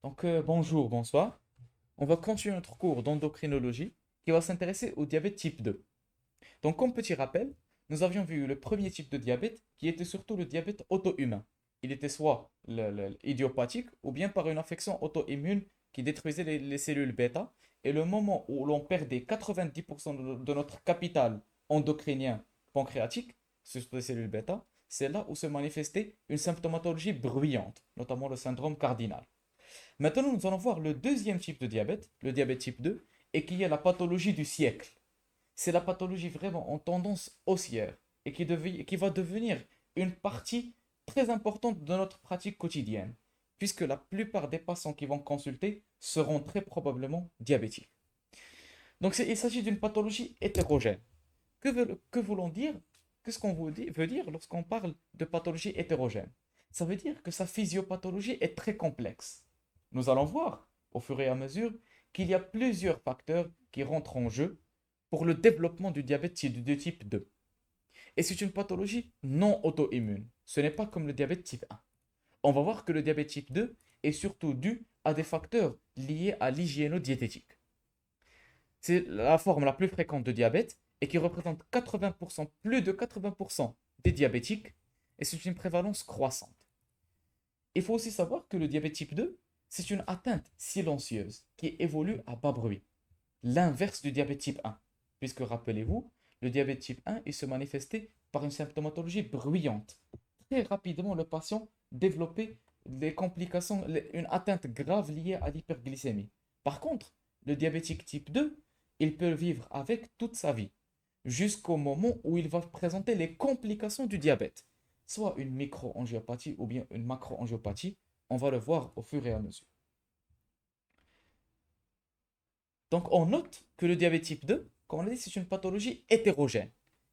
Bonjour, bonsoir. On va continuer notre cours d'endocrinologie qui va s'intéresser au diabète type 2. Donc, comme petit rappel, nous avions vu le premier type de diabète qui était surtout le diabète auto-humain. Il était soit idiopathique ou bien par une affection auto-immune qui détruisait les cellules bêta. Et le moment où l'on perdait 90% de notre capital endocrinien pancréatique, sur les cellules bêta, c'est là où se manifestait une symptomatologie bruyante, notamment le syndrome cardinal. Maintenant, nous allons voir le deuxième type de diabète, le diabète type 2, et qui est la pathologie du siècle. C'est la pathologie vraiment en tendance haussière et qui va devenir une partie très importante de notre pratique quotidienne, puisque la plupart des patients qui vont consulter seront très probablement diabétiques. Donc, il s'agit d'une pathologie hétérogène. Que voulons dire? Qu'est-ce qu'on veut dire lorsqu'on parle de pathologie hétérogène? Ça veut dire que sa physiopathologie est très complexe. Nous allons voir au fur et à mesure qu'il y a plusieurs facteurs qui rentrent en jeu pour le développement du diabète de type 2. Et c'est une pathologie non auto-immune. Ce n'est pas comme le diabète type 1. On va voir que le diabète type 2 est surtout dû à des facteurs liés à l'hygiéno-diététique. C'est la forme la plus fréquente de diabète et qui représente 80%, plus de 80% des diabétiques, et c'est une prévalence croissante. Il faut aussi savoir que le diabète type 2, c'est une atteinte silencieuse qui évolue à bas bruit, l'inverse du diabète type 1. Puisque rappelez-vous, le diabète type 1, il se manifestait par une symptomatologie bruyante. Très rapidement, le patient développait des complications, une atteinte grave liée à l'hyperglycémie. Par contre, le diabétique type 2, il peut vivre avec toute sa vie, jusqu'au moment où il va présenter les complications du diabète, soit une microangiopathie ou bien une macroangiopathie. On va le voir au fur et à mesure. Donc, on note que le diabète type 2, comme on l'a dit, c'est une pathologie hétérogène.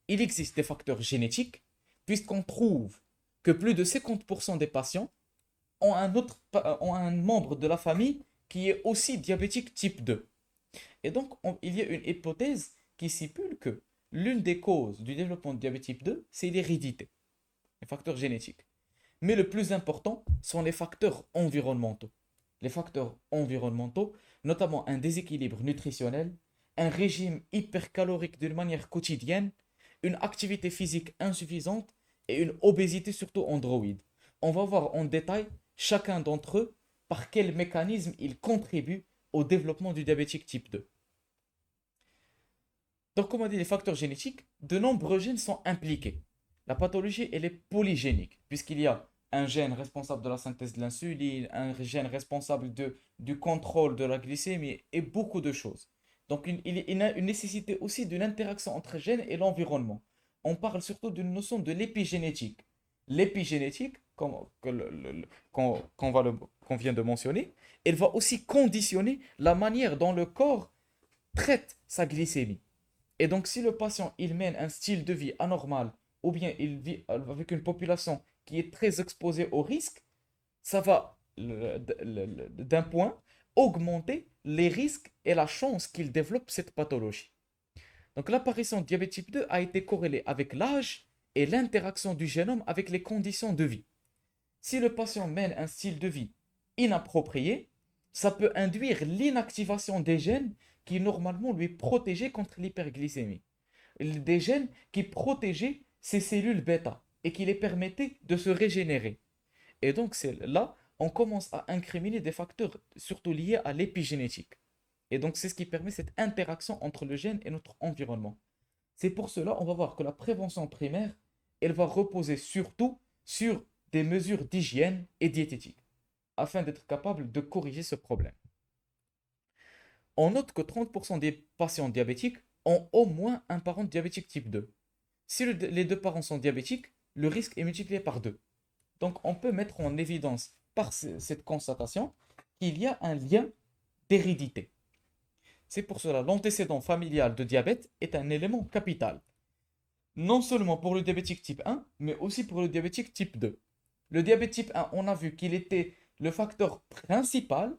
Il existe des facteurs génétiques, puisqu'on trouve que plus de 50% des patients ont un membre de la famille qui est aussi diabétique type 2. Et donc, il y a une hypothèse qui stipule que l'une des causes du développement de diabète type 2, c'est l'hérédité, les facteurs génétiques. Mais le plus important sont les facteurs environnementaux. Les facteurs environnementaux, notamment un déséquilibre nutritionnel, un régime hypercalorique d'une manière quotidienne, une activité physique insuffisante et une obésité surtout androïde. On va voir en détail chacun d'entre eux par quel mécanisme ils contribuent au développement du diabétique type 2. Donc, comme on dit les facteurs génétiques, de nombreux gènes sont impliqués. La pathologie, elle est polygénique, puisqu'il y a un gène responsable de la synthèse de l'insuline, un gène responsable du contrôle de la glycémie et beaucoup de choses. Donc, il y a une nécessité aussi d'une interaction entre gènes et l'environnement. On parle surtout d'une notion de l'épigénétique. L'épigénétique, qu'on vient de mentionner, elle va aussi conditionner la manière dont le corps traite sa glycémie. Et donc, si le patient il mène un style de vie anormal ou bien il vit avec une population qui est très exposée au risque, ça va d'un point augmenter les risques et la chance qu'il développe cette pathologie. Donc, l'apparition de diabète type 2 a été corrélée avec l'âge et l'interaction du génome avec les conditions de vie. Si le patient mène un style de vie inapproprié, ça peut induire l'inactivation des gènes qui normalement lui protégeaient contre l'hyperglycémie. Des gènes qui protégeaient ces cellules bêta et qui les permettaient de se régénérer. Et donc c'est là, on commence à incriminer des facteurs surtout liés à l'épigénétique. Et donc c'est ce qui permet cette interaction entre le gène et notre environnement. C'est pour cela, on va voir que la prévention primaire, elle va reposer surtout sur des mesures d'hygiène et diététique, afin d'être capable de corriger ce problème. On note que 30% des patients diabétiques ont au moins un parent diabétique type 2. Si les deux parents sont diabétiques, le risque est multiplié par 2. Donc on peut mettre en évidence par cette constatation qu'il y a un lien d'hérédité. C'est pour cela l'antécédent familial de diabète est un élément capital, non seulement pour le diabétique type 1, mais aussi pour le diabétique type 2. Le diabète type 1, on a vu qu'il était le facteur principal,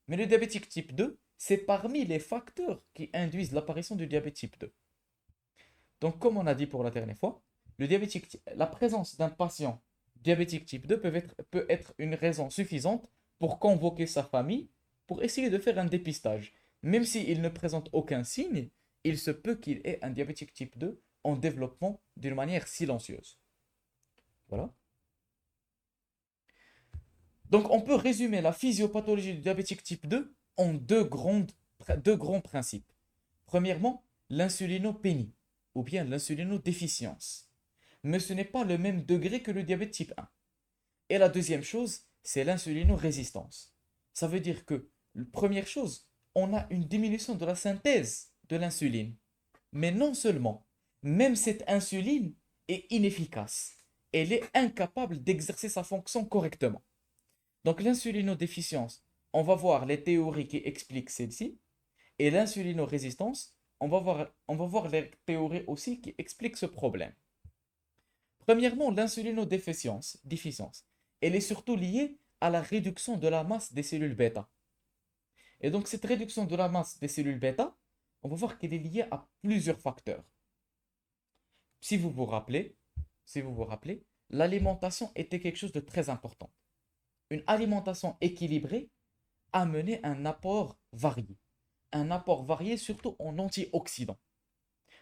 mais le diabétique type 2, c'est parmi les facteurs qui induisent l'apparition du diabète type 2. Donc, comme on a dit pour la dernière fois, la présence d'un patient diabétique type 2 peut être une raison suffisante pour convoquer sa famille, pour essayer de faire un dépistage. Même s'il ne présente aucun signe, il se peut qu'il ait un diabétique type 2 en développement d'une manière silencieuse. Voilà. Donc, on peut résumer la physiopathologie du diabétique type 2 en deux grands principes. Premièrement, l'insulinopénie, ou bien l'insulinodéficience. Mais ce n'est pas le même degré que le diabète type 1. Et la deuxième chose, c'est l'insulinorésistance. Ça veut dire que, première chose, on a une diminution de la synthèse de l'insuline. Mais non seulement, même cette insuline est inefficace. Elle est incapable d'exercer sa fonction correctement. Donc l'insulinodéficience, on va voir les théories qui expliquent celle-ci. Et l'insulinorésistance, on va voir les théories aussi qui expliquent ce problème. Premièrement, l'insulinodéficience, elle est surtout liée à la réduction de la masse des cellules bêta. Et donc cette réduction de la masse des cellules bêta, on va voir qu'elle est liée à plusieurs facteurs. Si vous vous rappelez, si vous vous rappelez, l'alimentation était quelque chose de très important. Une alimentation équilibrée a mené un apport varié. Un apport varié surtout en antioxydants.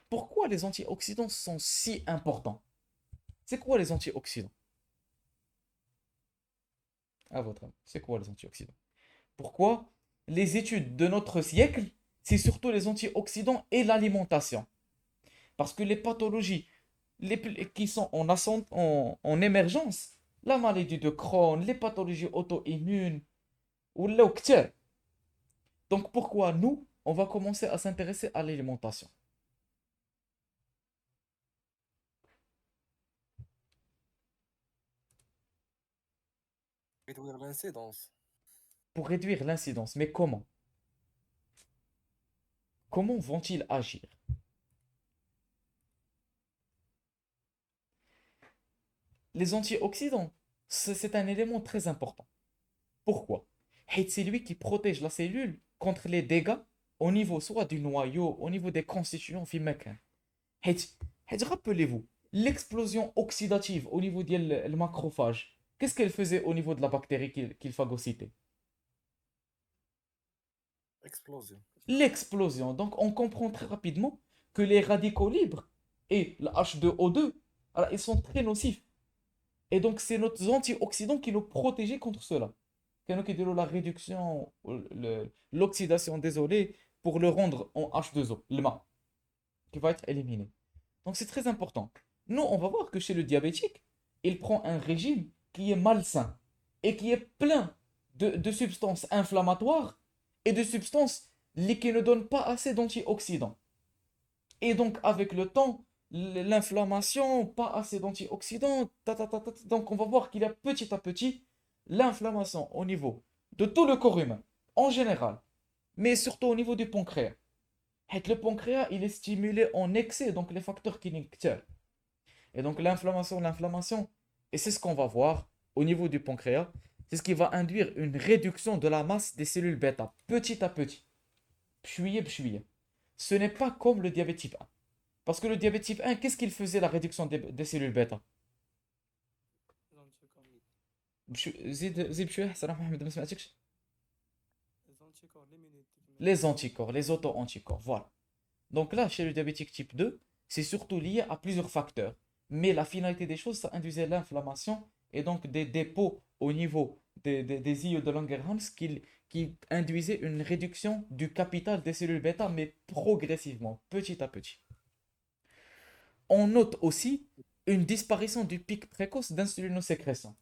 Pourquoi les antioxydants sont si importants? C'est quoi les antioxydants? À votre avis, c'est quoi les antioxydants? Pourquoi les études de notre siècle, c'est surtout les antioxydants et l'alimentation? Parce que les pathologies qui sont en émergence, la maladie de Crohn, les pathologies auto-immunes, ou l'octet. Donc pourquoi nous, on va commencer à s'intéresser à l'alimentation? Réduire l'incidence. Pour réduire l'incidence. Mais comment? Comment vont-ils agir? Les antioxydants, c'est un élément très important. Pourquoi? C'est lui qui protège la cellule contre les dégâts au niveau soit du noyau, au niveau des constituants physiques. Rappelez-vous, l'explosion oxydative au niveau du macrophage, qu'est-ce qu'elle faisait au niveau de la bactérie qu'il phagocytait? Explosion. L'explosion. Donc on comprend très rapidement que les radicaux libres et le H2O2, alors, ils sont très nocifs. Et donc c'est nos antioxydants qui nous protégeaient contre cela. Qui dit la réduction, l'oxydation, désolé, pour le rendre en H2O, le mât, qui va être éliminé. Donc c'est très important. Nous, on va voir que chez le diabétique, il prend un régime qui est malsain et qui est plein de substances inflammatoires et de substances qui ne donnent pas assez d'antioxydants. Et donc, avec le temps, l'inflammation, pas assez d'antioxydants, donc on va voir qu'il y a petit à petit l'inflammation au niveau de tout le corps humain, en général, mais surtout au niveau du pancréas. Et le pancréas, il est stimulé en excès, donc les facteurs qui l'inhibitent. Et donc l'inflammation, et c'est ce qu'on va voir au niveau du pancréas, c'est ce qui va induire une réduction de la masse des cellules bêta, petit à petit, pchouillé, pchouillé. Ce n'est pas comme le diabète type 1. Parce que le diabète type 1, qu'est-ce qu'il faisait la réduction des cellules bêta? زيد بشوية حسن محمد ما سمعتكش. Les anticorps, les auto-anticorps, voilà. Donc là, chez le diabétique type 2, c'est surtout lié à plusieurs facteurs. Mais la finalité des choses, ça induisait l'inflammation et donc des dépôts au niveau des îlots de Langerhans qui induisaient une réduction du capital des cellules bêta, mais progressivement, petit à petit. On note aussi une disparition du pic précoce d'insulinosécrétion.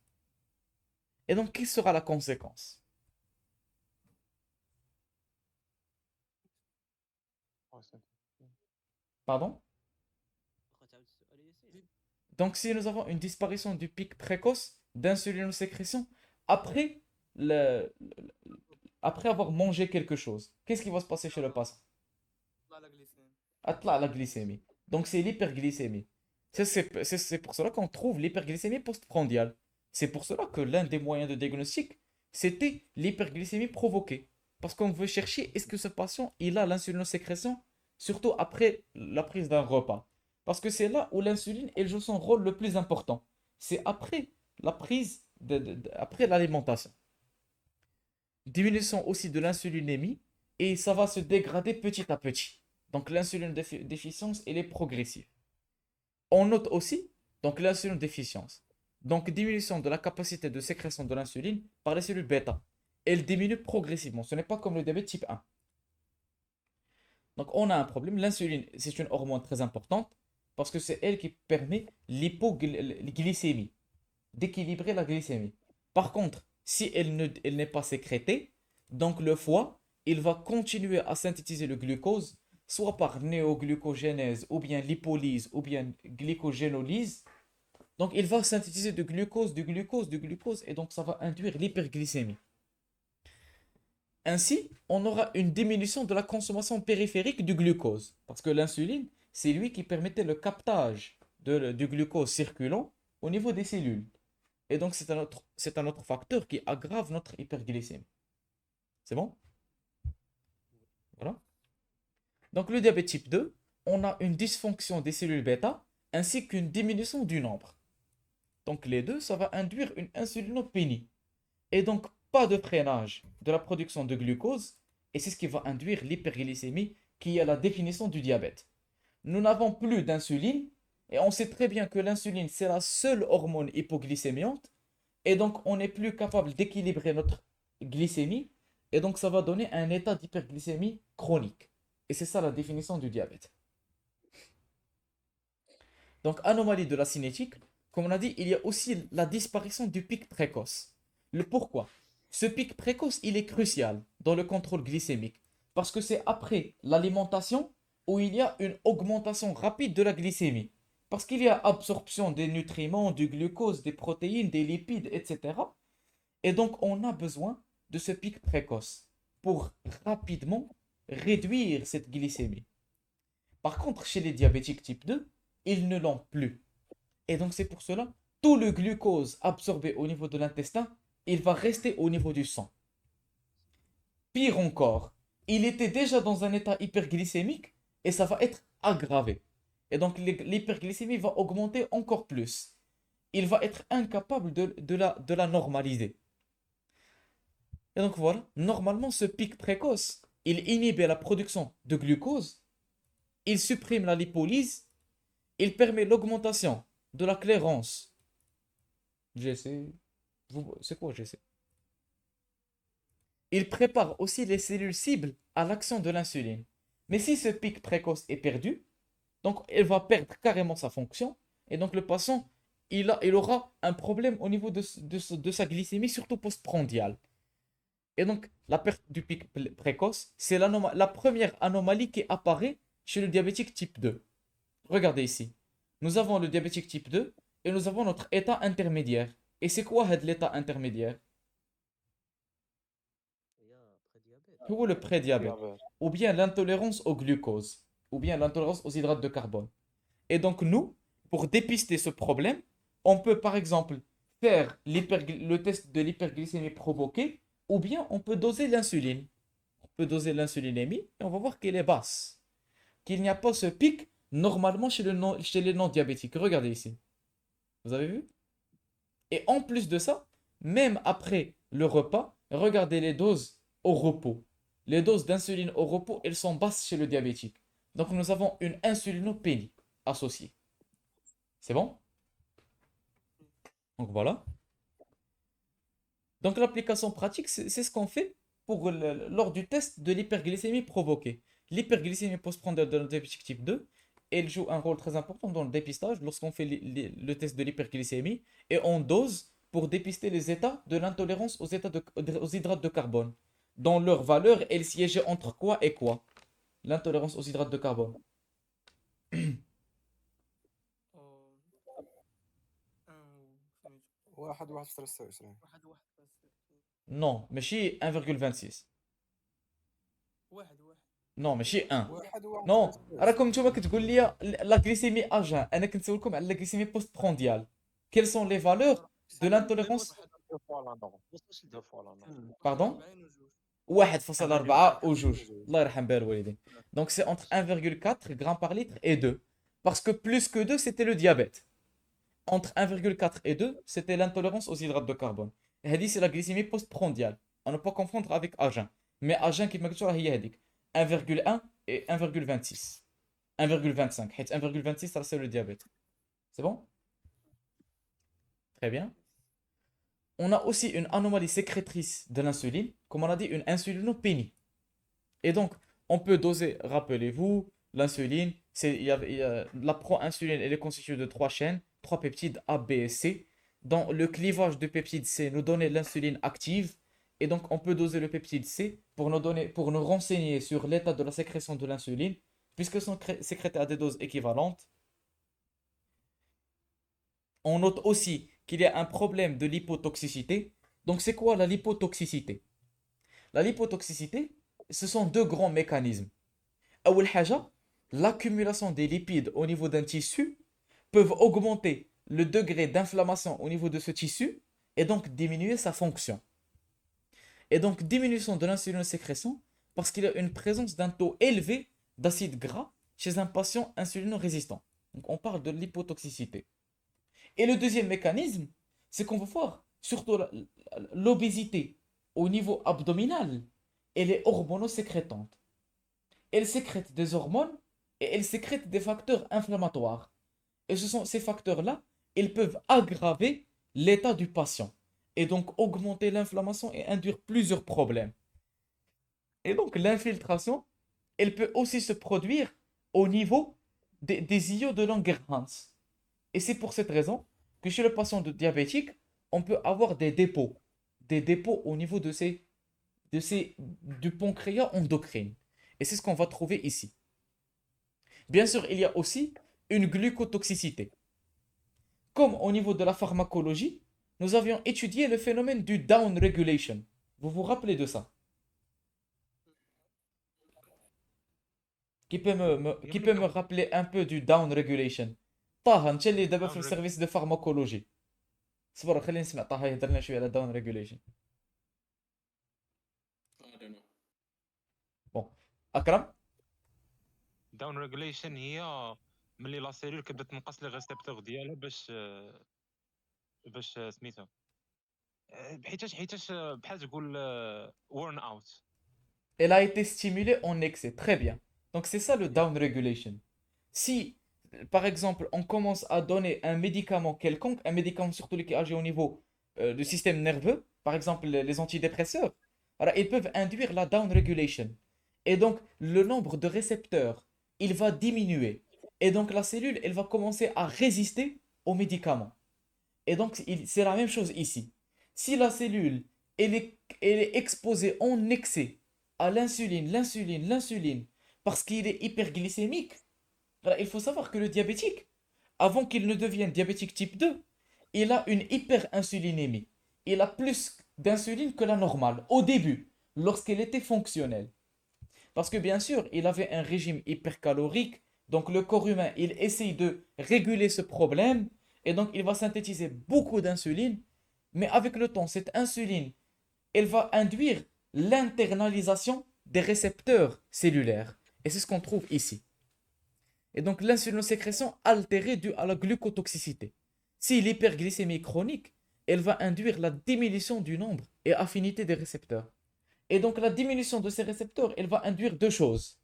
Et donc, quelle sera la conséquence? Pardon? Donc, si nous avons une disparition du pic précoce d'insulinosécrétion après, le, après avoir mangé quelque chose, qu'est-ce qui va se passer chez le patient? Atla la glycémie. Donc, c'est l'hyperglycémie. C'est pour cela qu'on trouve l'hyperglycémie postprandiale. C'est pour cela que l'un des moyens de diagnostic, c'était l'hyperglycémie provoquée. Parce qu'on veut chercher est-ce que ce patient, il a l'insulinosécrétion, surtout après la prise d'un repas. Parce que c'est là où l'insuline, elle joue son rôle le plus important. C'est après la prise, après l'alimentation. diminution aussi de l'insulinémie, et ça va se dégrader petit à petit. Donc l'insulinodéficience, elle est progressive. On note aussi donc l'insulinodéficience. Donc diminution de la capacité de sécrétion de l'insuline par les cellules bêta. Elle diminue progressivement. Ce n'est pas comme le diabète type 1. Donc on a un problème. L'insuline, c'est une hormone très importante parce que c'est elle qui permet l'hypoglycémie, d'équilibrer la glycémie. Par contre, si elle n'est pas sécrétée, donc le foie, il va continuer à synthétiser le glucose, soit par néoglucogénèse, ou bien lipolyse, ou bien glycogénolyse. Donc il va synthétiser du glucose, du glucose, du glucose, et donc ça va induire l'hyperglycémie. Ainsi, on aura une diminution de la consommation périphérique du glucose, parce que l'insuline, c'est lui qui permettait le captage du glucose circulant au niveau des cellules. Et donc, c'est un autre facteur qui aggrave notre hyperglycémie. C'est bon? Voilà. Donc, le diabète type 2, on a une dysfonction des cellules bêta ainsi qu'une diminution du nombre. Donc, les deux, ça va induire une insulinopénie. Et donc, pas de freinage de la production de glucose. Et c'est ce qui va induire l'hyperglycémie qui est la définition du diabète. Nous n'avons plus d'insuline. Et on sait très bien que l'insuline, c'est la seule hormone hypoglycémiante. Et donc, on n'est plus capable d'équilibrer notre glycémie. Et donc, ça va donner un état d'hyperglycémie chronique. Et c'est ça la définition du diabète. Donc, anomalie de la cinétique, comme on a dit, il y a aussi la disparition du pic précoce. Le pourquoi? Ce pic précoce, il est crucial dans le contrôle glycémique. Parce que c'est après l'alimentation où il y a une augmentation rapide de la glycémie. Parce qu'il y a absorption des nutriments, du glucose, des protéines, des lipides, etc. Et donc, on a besoin de ce pic précoce pour rapidement réduire cette glycémie. Par contre, chez les diabétiques type 2, ils ne l'ont plus. Et donc, c'est pour cela, tout le glucose absorbé au niveau de l'intestin, il va rester au niveau du sang. Pire encore, il était déjà dans un état hyperglycémique et ça va être aggravé. Et donc, l'hyperglycémie va augmenter encore plus. Il va être incapable de la normaliser. Et donc voilà, normalement ce pic précoce, il inhibe la production de glucose, il supprime la lipolyse, il permet l'augmentation de la clairance. GC, c'est quoi GC? Il prépare aussi les cellules cibles à l'action de l'insuline. Mais si ce pic précoce est perdu, donc elle va perdre carrément sa fonction, et donc le patient, il aura un problème au niveau de sa glycémie, surtout postprandiale. Et donc, la perte du pic précoce, c'est la première anomalie qui apparaît chez le diabétique type 2. Regardez ici. Nous avons le diabétique type 2 et nous avons notre état intermédiaire. Et c'est quoi l'état intermédiaire? Ou le prédiabète, Diabète. ou bien l'intolérance au glucose, ou bien l'intolérance aux hydrates de carbone. Et donc, nous, pour dépister ce problème, on peut par exemple faire le test de l'hyperglycémie provoquée, ou bien on peut doser l'insuline. On peut doser l'insulinémie et on va voir qu'elle est basse. Qu'il n'y a pas ce pic normalement chez les non-diabétiques. Regardez ici. Vous avez vu? Et en plus de ça, même après le repas, regardez les doses au repos. Les doses d'insuline au repos, elles sont basses chez le diabétique. Donc nous avons une insulinopénie associée. C'est bon? Donc voilà. Donc l'application pratique, c'est ce qu'on fait lors du test de l'hyperglycémie provoquée. L'hyperglycémie postprandiale de la diabétique type 2, elle joue un rôle très important dans le dépistage lorsqu'on fait le test de l'hyperglycémie et on dose pour dépister les états de l'intolérance aux hydrates de carbone. Dans leur valeur, elle siégeait entre quoi et quoi? L'intolérance aux hydrates de carbone. واحد واحد في 23. Non, mais chez 1,26. Non, ماشي 1. واحد واحد نو في 23. راكم نتوما كتقول لي لا غليسيمي اجان، انا كنسولكم على لا غليسيمي بوست برونديال. Quelles sont les valeurs de l'intolérance? دو فوا لا نورم. دو فوا لا نورم. Pardon? 1,4 وجوج. الله يرحم بها الوالدين. Donc c'est entre 1,4 grammes par litre et 2. Parce que plus que 2, c'était le diabète. Entre 1,4 et 2, c'était l'intolérance aux hydrates de carbone. Et هذه c'est la glycémie postprandiale. À ne pas confondre avec à jeun. Mais à jeun, qui m'a dit, هي هذيك 1,1 et 1,26. 1,25. حيت 1,26, ça c'est le diabète. C'est bon? Très bien. On a aussi une anomalie sécrétrice de l'insuline, comme on a dit, une insulinopénie. Et donc, on peut doser, rappelez-vous, l'insuline, la pro-insuline, elle est constituée de trois chaînes, trois peptides A, B et C. Dans le clivage de peptide C, nous donner l'insuline active. Et donc, on peut doser le peptide C pour nous renseigner sur l'état de la sécrétion de l'insuline, puisque sont sécrétées à des doses équivalentes. On note aussi qu'il y a un problème de lipotoxicité. Donc, c'est quoi la lipotoxicité? La lipotoxicité, ce sont deux grands mécanismes. أول حاجة, l'accumulation des lipides au niveau d'un tissu peuvent augmenter le degré d'inflammation au niveau de ce tissu et donc diminuer sa fonction. Et donc diminution de l'insulinosécrétion parce qu'il y a une présence d'un taux élevé d'acide gras chez un patient insulino-résistant. Donc on parle de l'hypotoxicité. Et le deuxième mécanisme, c'est qu'on va voir surtout l'obésité au niveau abdominal, elle est hormonosécrétante. Elle sécrète des hormones et elle sécrète des facteurs inflammatoires. Et ce sont ces facteurs-là, ils peuvent aggraver l'état du patient et donc augmenter l'inflammation et induire plusieurs problèmes. Et donc l'infiltration, elle peut aussi se produire au niveau des iots de Langerhans. Et c'est pour cette raison que chez le patient diabétique, on peut avoir des dépôts au niveau du pancréas endocrine. Et c'est ce qu'on va trouver ici. Bien sûr, il y a aussi une glucotoxicité. Comme au niveau de la pharmacologie, nous avions étudié le phénomène du down regulation. Vous vous rappelez de ça? Qui peut me rappeler un peu du down regulation? طه انت اللي دابا في السيرفيس دو فارماكولوجي. صبر خلينا نسمع طه يهضر لنا شويه على down regulation. I don't know. بون اكرم. داون ريجوليشن هي ملي لا سيلول كتبدا تنقص لي ريسبتور ديالها باش سميتها حيتاش بحال تقول ورن اوت. Elle a été stimulée en excès. Très bien. Donc c'est ça le down regulation. Si, par exemple, on commence à donner un médicament quelconque, un médicament surtout qui agit au niveau du système nerveux, par exemple les antidépresseurs, alors ils peuvent induire la down regulation. Et donc le nombre de récepteurs, il va diminuer. Et donc la cellule, elle va commencer à résister aux médicaments. Et donc c'est la même chose ici. Si la cellule, elle est exposée en excès à l'insuline, parce qu'il est hyperglycémique, alors, il faut savoir que le diabétique, avant qu'il ne devienne diabétique type 2, il a une hyperinsulinémie. Il a plus d'insuline que la normale au début, lorsqu'elle était fonctionnelle. Parce que bien sûr, il avait un régime hypercalorique, donc le corps humain, il essaye de réguler ce problème, et donc il va synthétiser beaucoup d'insuline, mais avec le temps, cette insuline, elle va induire l'internalisation des récepteurs cellulaires. Et c'est ce qu'on trouve ici. Et donc l'insulinosécrétion altérée due à la glucotoxicité. Si l'hyperglycémie chronique, elle va induire la diminution du nombre et affinité des récepteurs. Et donc la diminution de ces récepteurs, elle va induire deux choses.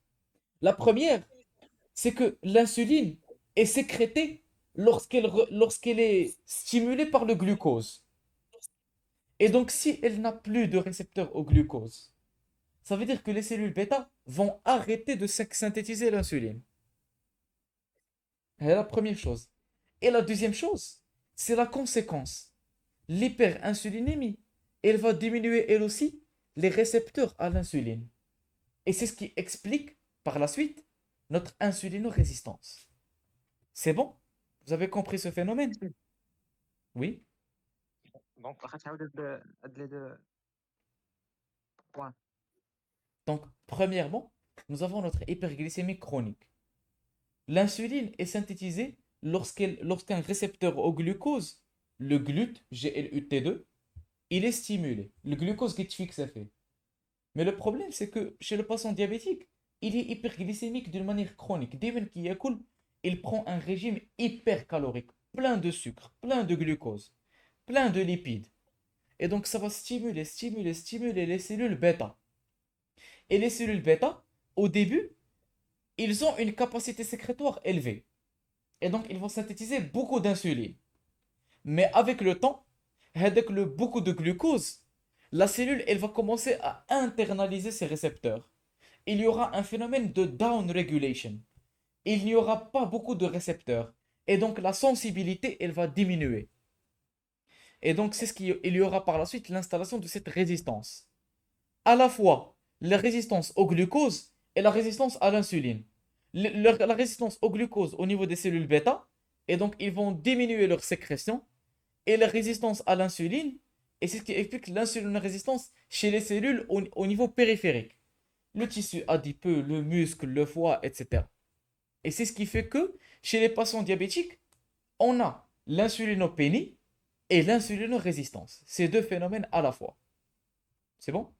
La première, c'est que l'insuline est sécrétée lorsqu'elle est stimulée par le glucose. Et donc si elle n'a plus de récepteurs au glucose, ça veut dire que les cellules bêta vont arrêter de synthétiser l'insuline. C'est la première chose. Et la deuxième chose, c'est la conséquence. L'hyperinsulinémie, elle va diminuer elle aussi les récepteurs à l'insuline. Et c'est ce qui explique par la suite notre insulinorésistance. C'est bon? Vous avez compris ce phénomène? Oui? دونك واخا تعاود هاد لي دو بوان. Donc, premièrement, nous avons notre hyperglycémie chronique. L'insuline est synthétisée lorsqu'un récepteur au glucose, le GLUT, GLUT2, il est stimulé. Le glucose qui fixe fait. Mais le problème, c'est que chez le patient diabétique, il est hyperglycémique d'une manière chronique. Dès qu'il écoule, il prend un régime hypercalorique, plein de sucre, plein de glucose, plein de lipides. Et donc, ça va stimuler les cellules bêta. Et les cellules bêta, au début, ils ont une capacité sécrétoire élevée. Et donc, ils vont synthétiser beaucoup d'insuline. Mais avec le temps, avec beaucoup de glucose, la cellule, elle va commencer à internaliser ses récepteurs. Il y aura un phénomène de down regulation. Il n'y aura pas beaucoup de récepteurs. Et donc, la sensibilité, elle va diminuer. Et donc, il y aura par la suite l'installation de cette résistance. À la fois la résistance au glucose et la résistance à l'insuline. La résistance au glucose au niveau des cellules bêta, et donc ils vont diminuer leur sécrétion, et la résistance à l'insuline, et c'est ce qui explique l'insuline résistance chez les cellules au niveau périphérique. Le tissu adipeux, le muscle, le foie, etc. Et c'est ce qui fait que chez les patients diabétiques, on a l'insulinopénie et l'insulinorésistance. Ces deux phénomènes à la fois. C'est bon?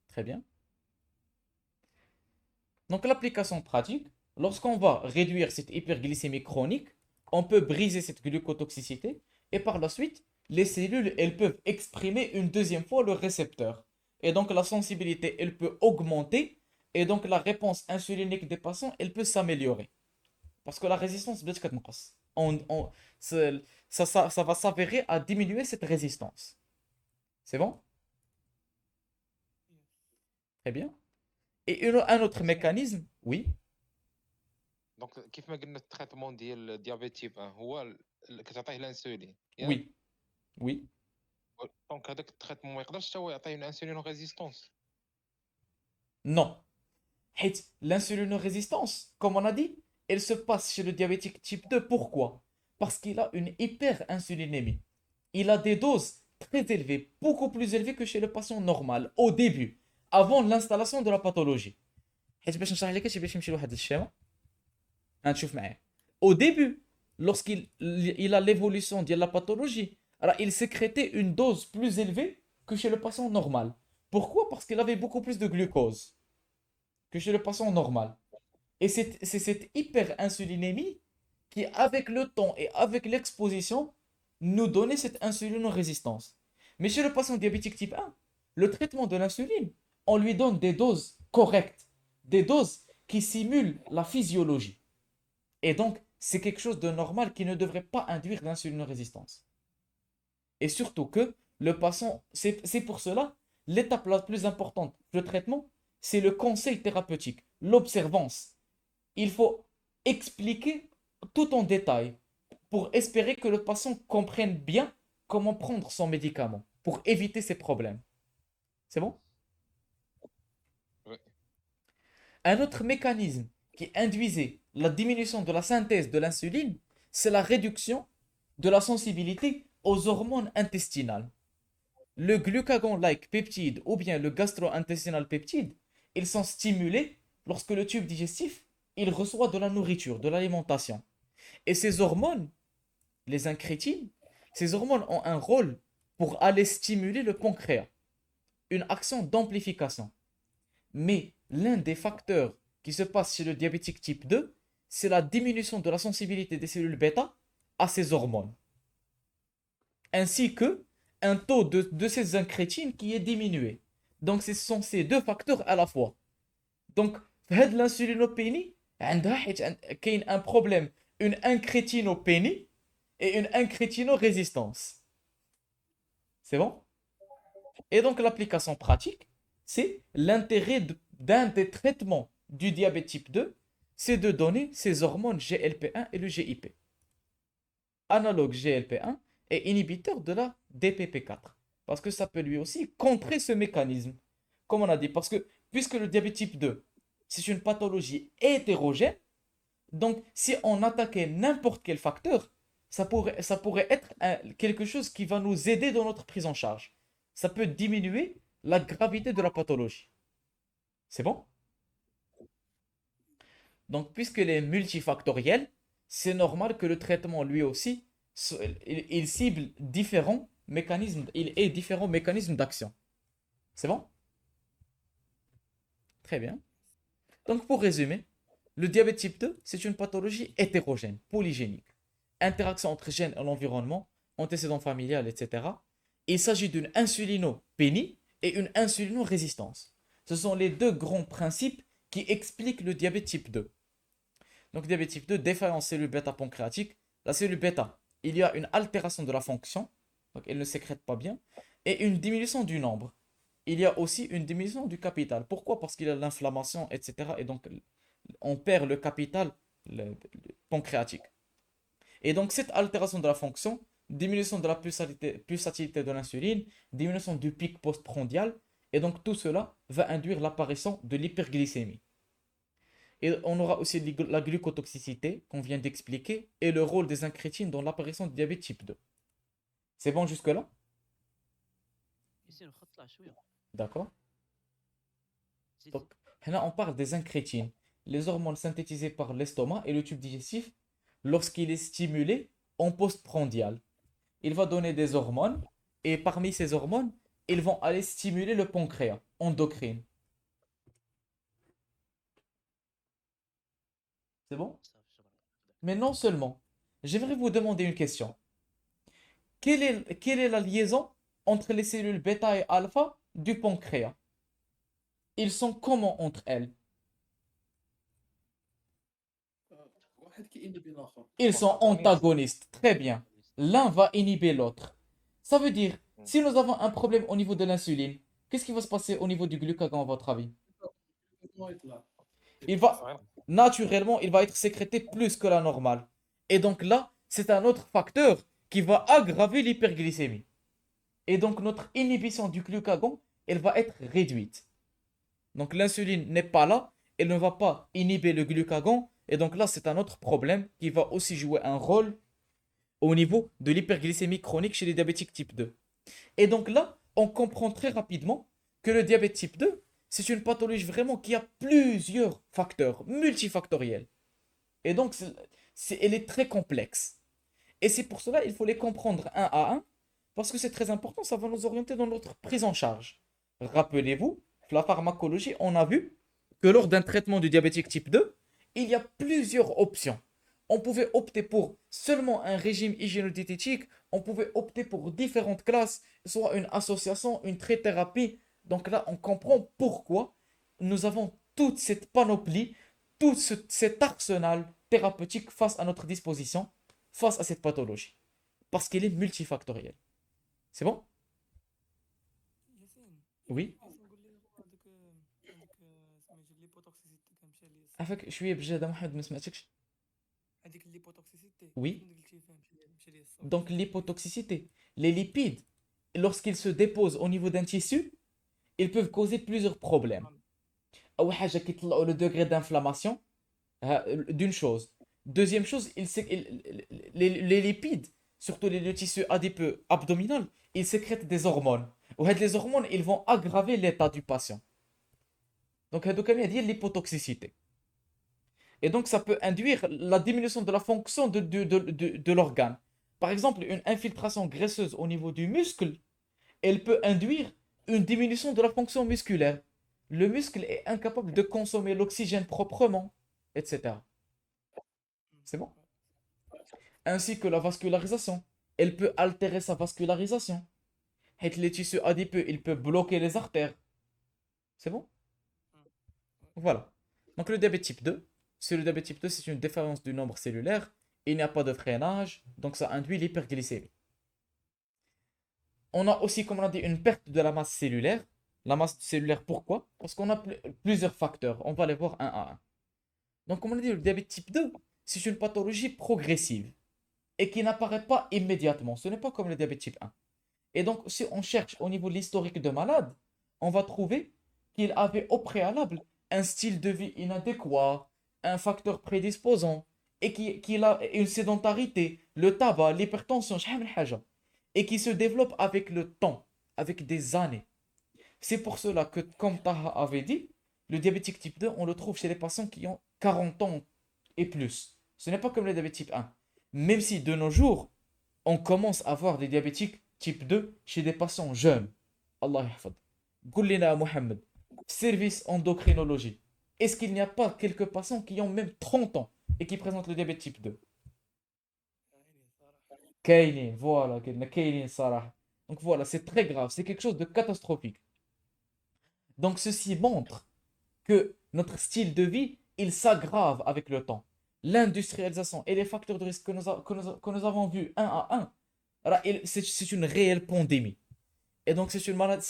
Très bien. Donc l'application pratique, lorsqu'on va réduire cette hyperglycémie chronique, on peut briser cette glucotoxicité et par la suite, les cellules, elles peuvent exprimer une deuxième fois le récepteur. Et donc la sensibilité, elle peut augmenter et donc la réponse insulinique des patients, elle peut s'améliorer. Parce que la résistance, ça, ça va s'avérer à diminuer cette résistance. C'est bon? Très bien. Et un autre mécanisme, oui, دونك كيف ما قلنا التريتمون ديال الديابيت تيب 1 هو كتعطيه الانسولين ياك oui, oui. دونك هذاك التريتمون ما يقدرش حتى هو يعطيه une انسولين ريزيستونس Non. L'insulinorésistance, comme on a dit, elle se passe chez le diabétique type 2. Pourquoi? Parce qu'il a une hyperinsulinémie. Il a des doses très élevées, beaucoup plus élevées que chez le patient normal, au début, avant l'installation de la pathologie. حيت باش نشرح لك باش نمشي لواحد الشيما غنشوف معايا. Au début, lorsqu'il a l'évolution de la pathologie, alors il sécrétait une dose plus élevée que chez le patient normal. Pourquoi? Parce qu'il avait beaucoup plus de glucose que chez le patient normal. Et c'est cette hyperinsulinémie qui, avec le temps et avec l'exposition, nous donnait cette insulinorésistance. Mais chez le patient diabétique type 1, le traitement de l'insuline, on lui donne des doses correctes, des doses qui simulent la physiologie. Et donc, c'est quelque chose de normal qui ne devrait pas induire d'insulinorésistance. Et surtout que le patient, c'est pour cela, l'étape la plus importante du traitement, c'est le conseil thérapeutique, l'observance. Il faut expliquer tout en détail pour espérer que le patient comprenne bien comment prendre son médicament pour éviter ces problèmes. C'est bon? Ouais. Un autre mécanisme qui induisait la diminution de la synthèse de l'insuline, c'est la réduction de la sensibilité aux hormones intestinales. Le glucagon-like peptide ou bien le gastro-intestinal peptide, ils sont stimulés lorsque le tube digestif il reçoit de la nourriture, de l'alimentation. Et ces hormones, les incrétines, ces hormones ont un rôle pour aller stimuler le pancréas, une action d'amplification. Mais l'un des facteurs qui se passe chez le diabétique type 2, c'est la diminution de la sensibilité des cellules bêta à ces hormones. Ainsi que un taux de ces incrétines qui est diminué. Donc ce sont ces deux facteurs à la fois. Donc, l'insulinopénie, il y a un problème, une incrétinopénie et une incrétinorésistance. C'est bon? Et donc l'application pratique, c'est l'intérêt d'un des traitements du diabète type 2, c'est de donner ces hormones GLP1 et le GIP. Analogue GLP1 et inhibiteur de la DPP4. Parce que ça peut lui aussi contrer ce mécanisme. Comme on a dit, parce que puisque le diabète type 2, c'est une pathologie hétérogène, donc si on attaquait n'importe quel facteur, ça pourrait être quelque chose qui va nous aider dans notre prise en charge. Ça peut diminuer la gravité de la pathologie. C'est bon? Donc, puisqu'elle est multifactorielle, c'est normal que le traitement, lui aussi, il cible différents mécanismes, il ait différents mécanismes d'action. C'est bon? Très bien. Donc, pour résumer, le diabète type 2, c'est une pathologie hétérogène, polygénique. Interaction entre gènes et l'environnement, antécédent familial, etc. Il s'agit d'une insulinopénie et une insulinorésistance. Ce sont les deux grands principes qui expliquent le diabète type 2. Donc, diabète type 2, défaillance cellule bêta pancréatique. La cellule bêta, il y a une altération de la fonction, donc elle ne sécrète pas bien, et une diminution du nombre. Il y a aussi une diminution du capital. Pourquoi? Parce qu'il y a l'inflammation, etc. Et donc, on perd le capital pancréatique. Et donc, cette altération de la fonction, diminution de la pulsatilité de l'insuline, diminution du pic postprandial, et donc tout cela va induire l'apparition de l'hyperglycémie. Et on aura aussi la glucotoxicité qu'on vient d'expliquer et le rôle des incrétines dans l'apparition du diabète type 2. C'est bon jusque-là? D'accord. Donc, là, on parle des incrétines, les hormones synthétisées par l'estomac et le tube digestif lorsqu'il est stimulé en postprandial. Il va donner des hormones et parmi ces hormones, ils vont aller stimuler le pancréas endocrine. C'est bon? Mais non seulement, j'aimerais vous demander une question. Quelle est la liaison entre les cellules bêta et alpha du pancréas? Ils sont comment entre elles? Ils sont antagonistes. Très bien. L'un va inhiber l'autre. Ça veut dire, si nous avons un problème au niveau de l'insuline, qu'est-ce qui va se passer au niveau du glucagon, à votre avis? Il va, naturellement, il va être sécrété plus que la normale. Et donc là, c'est un autre facteur qui va aggraver l'hyperglycémie. Et donc notre inhibition du glucagon, elle va être réduite. Donc l'insuline n'est pas là, elle ne va pas inhiber le glucagon. Et donc là, c'est un autre problème qui va aussi jouer un rôle au niveau de l'hyperglycémie chronique chez les diabétiques type 2. Et donc là, on comprend très rapidement que le diabète type 2, c'est une pathologie vraiment qui a plusieurs facteurs, multifactoriels. Et donc, elle est très complexe. Et c'est pour cela qu'il faut les comprendre un à un, parce que c'est très important, ça va nous orienter dans notre prise en charge. Rappelez-vous, la pharmacologie, on a vu que lors d'un traitement du diabétique type 2, il y a plusieurs options. On pouvait opter pour seulement un régime hygiéno-diététique, on pouvait opter pour différentes classes, soit une association, une thérapie. Donc là, on comprend pourquoi nous avons toute cette panoplie, cet arsenal thérapeutique face à notre disposition, face à cette pathologie. Parce qu'elle est multifactorielle. C'est bon? Oui. عفاك شويه بجد محمد ما سمعتكش. Oui. Donc l'hypotoxicité, les lipides, lorsqu'ils se déposent au niveau d'un tissu, ils peuvent causer plusieurs problèmes. أول حاجة كيطلعوا le degré d'inflammation d'une chose. Deuxième chose, les lipides, surtout le tissu adipeux abdominal, ils sécrètent des hormones. Les hormones, ils vont aggraver l'état du patient. Donc, il y a l'hypotoxicité. Et donc, ça peut induire la diminution de la fonction de l'organe. Par exemple, une infiltration graisseuse au niveau du muscle, elle peut induire une diminution de la fonction musculaire. Le muscle est incapable de consommer l'oxygène proprement, etc. C'est bon? Ainsi que la vascularisation. Elle peut altérer sa vascularisation. Et les tissus adipeux, il peut bloquer les artères. C'est bon? Voilà. Donc le diabète type 2, c'est le diabète type 2, c'est une défaillance du nombre cellulaire. Il n'y a pas de freinage, donc ça induit l'hyperglycémie. On a aussi, comme on a dit, une perte de la masse cellulaire. La masse cellulaire, pourquoi? Parce qu'on a plusieurs facteurs. On va les voir un à un. Donc, comme on a dit, le diabète type 2, c'est une pathologie progressive et qui n'apparaît pas immédiatement. Ce n'est pas comme le diabète type 1. Et donc, si on cherche au niveau de l'historique de malade, on va trouver qu'il avait au préalable un style de vie inadéquat, un facteur prédisposant, et qu'il a une sédentarité, le tabac, l'hypertension, et qui se développe avec le temps, avec des années. C'est pour cela que, comme Taha avait dit, le diabétique type 2, on le trouve chez les patients qui ont 40 ans et plus. Ce n'est pas comme le diabète type 1. Même si de nos jours, on commence à voir des diabétiques type 2 chez des patients jeunes. Allah yahfad. Goulina Mohamed, service endocrinologie. Est-ce qu'il n'y a pas quelques patients qui ont même 30 ans et qui présentent le diabète type 2? كاينين voilà قلنا كاينين صراحة. Donc voilà, c'est très grave, c'est quelque chose de catastrophique. Donc ceci montre que notre style de vie, il s'aggrave avec le temps. L'industrialisation et les facteurs de risque que nous avons vus un à un, alors, c'est une réelle pandémie. Et donc c'est une maladie,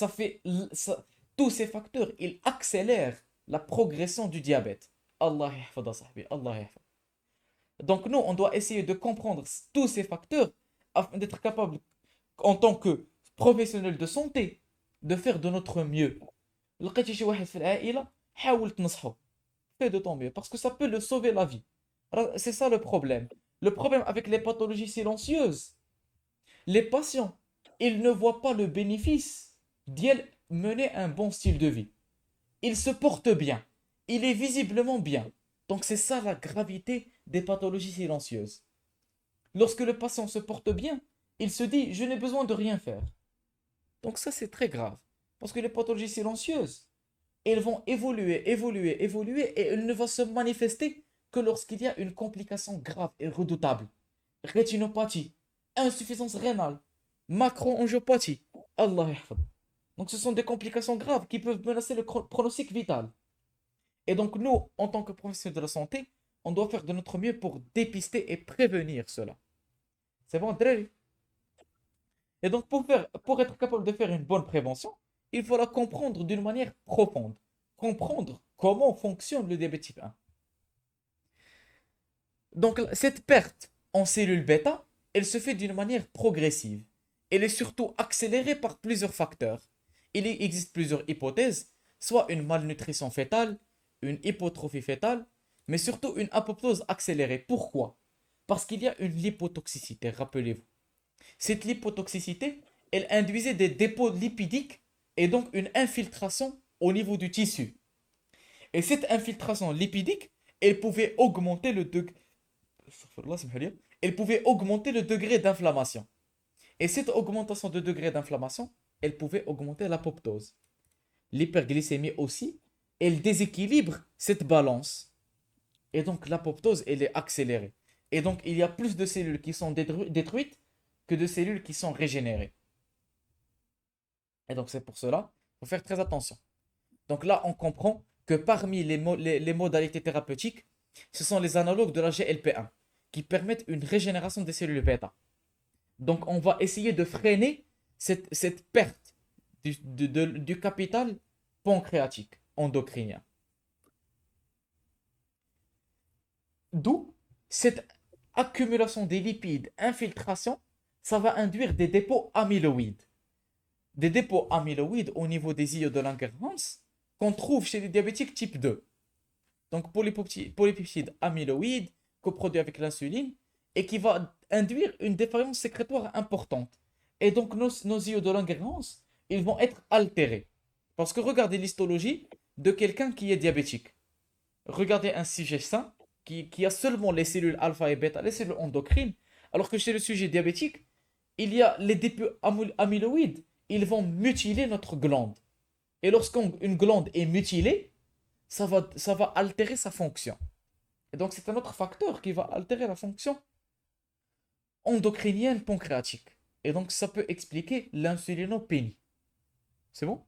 tous ces facteurs, ils accélèrent la progression du diabète. Allah yahfadha sahbi, Allah yahfadha. Donc nous, on doit essayer de comprendre tous ces facteurs afin d'être capable, en tant que professionnel de santé, de faire de notre mieux. لقيتي شي واحد في العائلة حاول تنصحه. Fais de ton mieux parce que ça peut le sauver la vie. Alors, c'est ça le problème. Le problème avec les pathologies silencieuses, les patients, ils ne voient pas le bénéfice d'y mener un bon style de vie. Il se porte bien. Il est visiblement bien. Donc c'est ça la gravité des pathologies silencieuses. Lorsque le patient se porte bien, il se dit, je n'ai besoin de rien faire. Donc ça c'est très grave. Parce que les pathologies silencieuses, elles vont évoluer, évoluer, évoluer, et elles ne vont se manifester que lorsqu'il y a une complication grave et redoutable. Rétinopathie, insuffisance rénale, macro-angiopathie. Allah yahfad. Donc ce sont des complications graves qui peuvent menacer le pronostic vital. Et donc nous, en tant que professionnels de la santé, on doit faire de notre mieux pour dépister et prévenir cela. C'est bon, Dreri? Et donc pour être capable de faire une bonne prévention, il faut la comprendre d'une manière profonde. Comprendre comment fonctionne le diabète type 1. Donc cette perte en cellules bêta, elle se fait d'une manière progressive. Elle est surtout accélérée par plusieurs facteurs. Il existe plusieurs hypothèses, soit une malnutrition fœtale, une hypotrophie fœtale, mais surtout une apoptose accélérée. Pourquoi? Parce qu'il y a une lipotoxicité, rappelez-vous. Cette lipotoxicité, elle induisait des dépôts lipidiques et donc une infiltration au niveau du tissu. Et cette infiltration lipidique, elle pouvait augmenter le degré, d'inflammation. Et cette augmentation de degré d'inflammation, elle pouvait augmenter l'apoptose. L'hyperglycémie aussi, elle déséquilibre cette balance. Et donc l'apoptose, elle est accélérée. Et donc il y a plus de cellules qui sont détruites que de cellules qui sont régénérées. Et donc c'est pour cela qu'il faut faire très attention. Donc là, on comprend que parmi les modalités thérapeutiques, ce sont les analogues de la GLP-1 qui permettent une régénération des cellules bêta. Donc on va essayer de freiner cette perte du capital pancréatique endocrinien. D'où cette accumulation des lipides, infiltration, ça va induire des dépôts amyloïdes. Des dépôts amyloïdes au niveau des îlots de Langerhans qu'on trouve chez les diabétiques type 2. Donc polypeptides amyloïdes coproduits avec l'insuline et qui va induire une défaillance sécrétoire importante. Et donc nos îlots de Langerhans, ils vont être altérés. Parce que regardez l'histologie de quelqu'un qui est diabétique. Regardez un sujet sain qui a seulement les cellules alpha et bêta, les cellules endocrines, alors que chez le sujet diabétique, il y a les dépôts amyloïdes, ils vont mutiler notre glande. Et lorsqu'une glande est mutilée, ça va altérer sa fonction. Et donc c'est un autre facteur qui va altérer la fonction endocrinienne pancréatique. Et donc ça peut expliquer l'insulinopénie. C'est bon?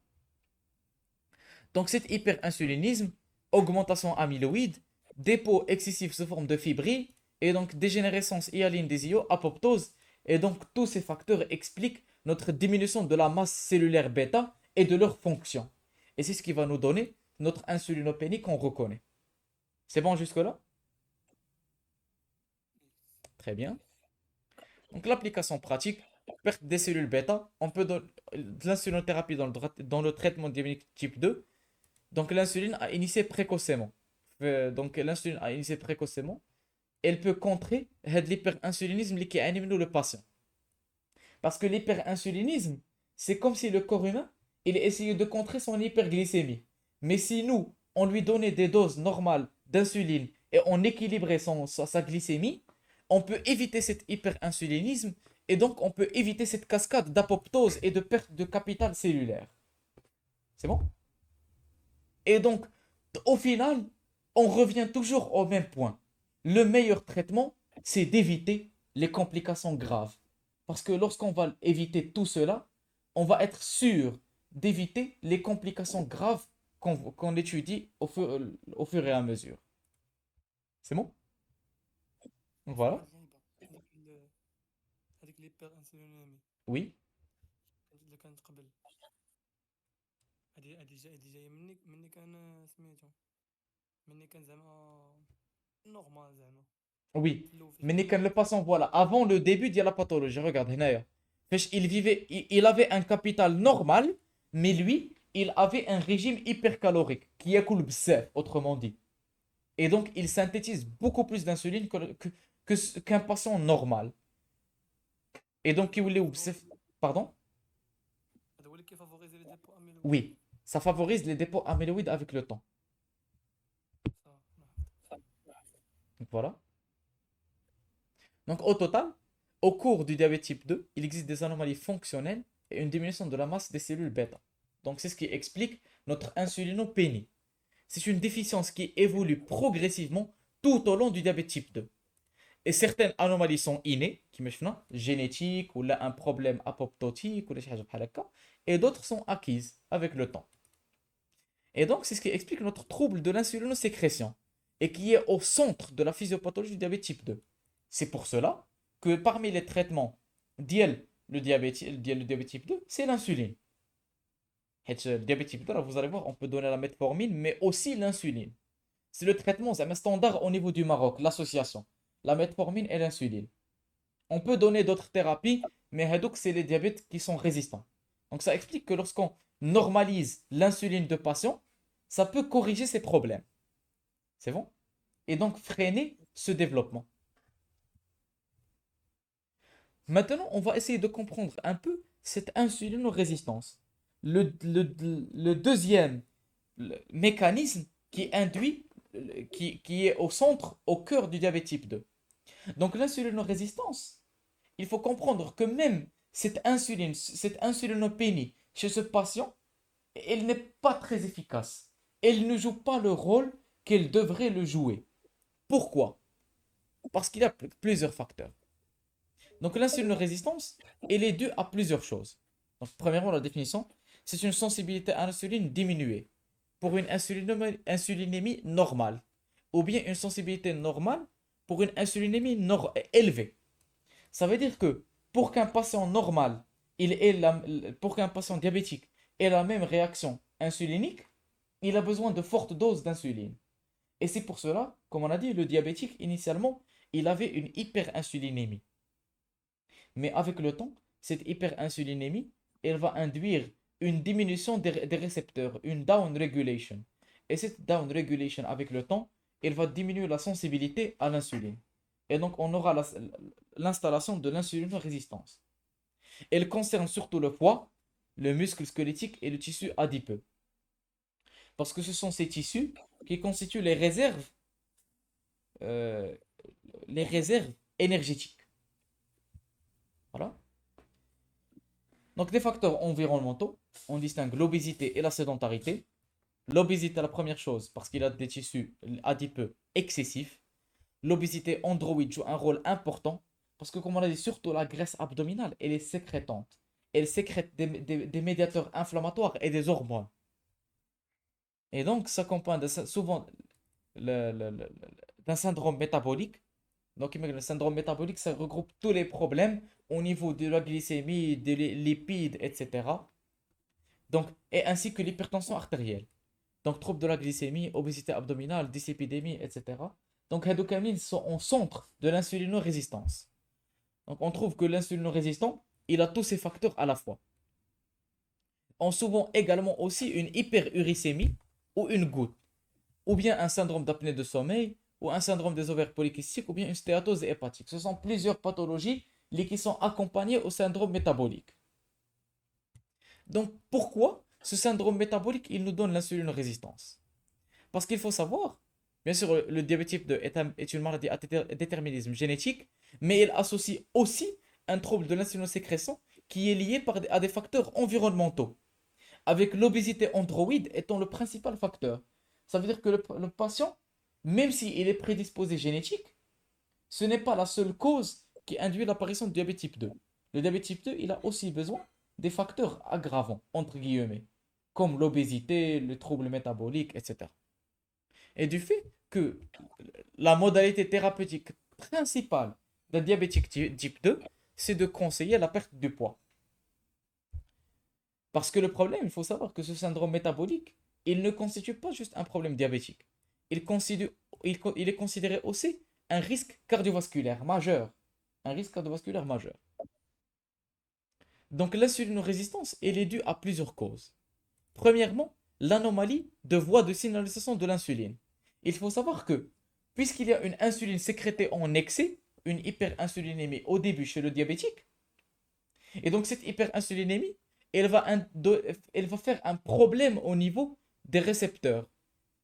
Donc cet hyperinsulinisme, augmentation amyloïde, dépôt excessif sous forme de fibrilles, et donc dégénérescence hyaline des ions, apoptose, et donc tous ces facteurs expliquent notre diminution de la masse cellulaire bêta et de leur fonction. Et c'est ce qui va nous donner notre insulinopénie qu'on reconnaît. C'est bon jusque-là? Très bien. Donc l'application pratique, perte des cellules bêta, on peut donner de l'insulinothérapie dans le traitement diabétique type 2. Donc l'insuline a initié précocement. Elle peut contrer l'hyperinsulinisme qui anime le patient. Parce que l'hyperinsulinisme, c'est comme si le corps humain, il essayait de contrer son hyperglycémie. Mais si nous, on lui donnait des doses normales d'insuline et on équilibrait sa glycémie, on peut éviter cet hyperinsulinisme et donc on peut éviter cette cascade d'apoptose et de perte de capital cellulaire. C'est bon? Et donc, au final, on revient toujours au même point. Le meilleur traitement, c'est d'éviter les complications graves. Parce que lorsqu'on va éviter tout cela, on va être sûr d'éviter les complications graves qu'on étudie au fur et à mesure. C'est bon? فواحد Voilà. اللعيبه هذيك ليبر انسولينيمي Oui. اللي كانت قبل هذه جايه مني كان سميتو مني كان زعما نورمال زعما Oui. في الاول فاش Mais بدا quand le patient, voilà, avant le début de la pathologie, regarde, هنايا. Il avait un capital normal, mais lui, il avait un régime hypercalorique, qui est bzaf, autrement dit. Et donc, il synthétise beaucoup plus d'insuline qu'un patient normal. Et donc, il voulait bzaf. Pardon? هذا هو اللي كيفافوريزي لي ديبو اميلويد Oui, ça favorise les dépôts amyloïdes avec le temps. Donc, voilà. Donc, au total, au cours du diabète type 2, il existe des anomalies fonctionnelles et une diminution de la masse des cellules bêta. Donc, c'est ce qui explique notre insulinopénie. C'est une déficience qui évolue progressivement tout au long du diabète type 2. Et certaines anomalies sont innées, qui me font génétiques ou là un problème apoptotique ou des choses comme ça, et d'autres sont acquises avec le temps. Et donc, c'est ce qui explique notre trouble de l'insulinosécrétion et qui est au centre de la physiopathologie du diabète type 2. C'est pour cela que parmi les traitements le diabète type 2, c'est l'insuline. Et le diabète type 2, là, vous allez voir, on peut donner la metformine, mais aussi l'insuline. C'est le traitement c'est un standard au niveau du Maroc, l'association. La metformine et l'insuline. On peut donner d'autres thérapies, mais c'est les diabètes qui sont résistants. Donc ça explique que lorsqu'on normalise l'insuline de patient, ça peut corriger ces problèmes. C'est bon? Et donc freiner ce développement. Maintenant, on va essayer de comprendre un peu cette insulinorésistance. Le deuxième mécanisme qui induit, qui est au centre, au cœur du diabète type 2. Donc l'insulinorésistance, il faut comprendre que même cette insuline, cette insulinopénie chez ce patient, elle n'est pas très efficace. Elle ne joue pas le rôle qu'elle devrait le jouer. Pourquoi? Parce qu'il y a plusieurs facteurs. Donc l'insulinorésistance, elle est due à plusieurs choses. Donc premièrement, la définition, c'est une sensibilité à l'insuline diminuée pour une insulinémie normale ou bien une sensibilité normale pour une insulinémie élevée. Ça veut dire que pour qu'un patient normal, pour qu'un patient diabétique ait la même réaction insulinique, il a besoin de fortes doses d'insuline. Et c'est pour cela, comme on a dit, le diabétique, initialement, il avait une hyperinsulinémie. Mais avec le temps, cette hyperinsulinémie, elle va induire une diminution des récepteurs, une down regulation. Et cette down regulation, avec le temps, elle va diminuer la sensibilité à l'insuline. Et donc, on aura l'installation de l'insulinorésistance. Elle concerne surtout le foie, le muscle squelettique et le tissu adipeux. Parce que ce sont ces tissus qui constituent euh, les réserves énergétiques. Voilà. Donc, des facteurs environnementaux, on distingue l'obésité et la sédentarité. L'obésité, la première chose, parce qu'il a des tissus adipeux excessifs. L'obésité androïde joue un rôle important, parce que, comme on a dit, surtout la graisse abdominale, elle est sécrétante. Elle sécrète des médiateurs inflammatoires et des hormones. Et donc, ça s'accompagne souvent d'un syndrome métabolique. Donc, le syndrome métabolique, ça regroupe tous les problèmes au niveau de la glycémie, des lipides, etc. Donc, et ainsi que l'hypertension artérielle. Donc, troubles de la glycémie, obésité abdominale, dyslipidémie, etc. Donc, les deux sont au centre de l'insulinorésistance. Donc, on trouve que l'insulinorésistant, il a tous ces facteurs à la fois. On souvent également aussi une hyperuricémie ou une goutte, ou bien un syndrome d'apnée de sommeil, ou un syndrome des ovaires polykystiques, ou bien une stéatose hépatique. Ce sont plusieurs pathologies qui sont accompagnées au syndrome métabolique. Donc, pourquoi ce syndrome métabolique, il nous donne l'insulinorésistance? Parce qu'il faut savoir, bien sûr, le diabète type 2 est une maladie à déterminisme génétique, mais il associe aussi un trouble de l'insulinosécrétion qui est lié à des facteurs environnementaux, avec l'obésité androïde étant le principal facteur. Ça veut dire que le patient, même s'il est prédisposé génétique, ce n'est pas la seule cause qui induit l'apparition du diabète type 2. le diabète type 2, il a aussi besoin des facteurs aggravants, entre guillemets, comme l'obésité, le trouble métabolique, etc. Et du fait que la modalité thérapeutique principale d'un diabétique type 2, c'est de conseiller la perte du poids. Parce que le problème, il faut savoir que ce syndrome métabolique, il ne constitue pas juste un problème diabétique. Il est considéré aussi un risque cardiovasculaire majeur. Un risque cardiovasculaire majeur. Donc l'insulinorésistance, elle est due à plusieurs causes. Premièrement, l'anomalie de voie de signalisation de l'insuline. Il faut savoir que, puisqu'il y a une insuline sécrétée en excès, une hyperinsulinémie au début chez le diabétique, et donc cette hyperinsulinémie, elle va faire un problème au niveau des récepteurs.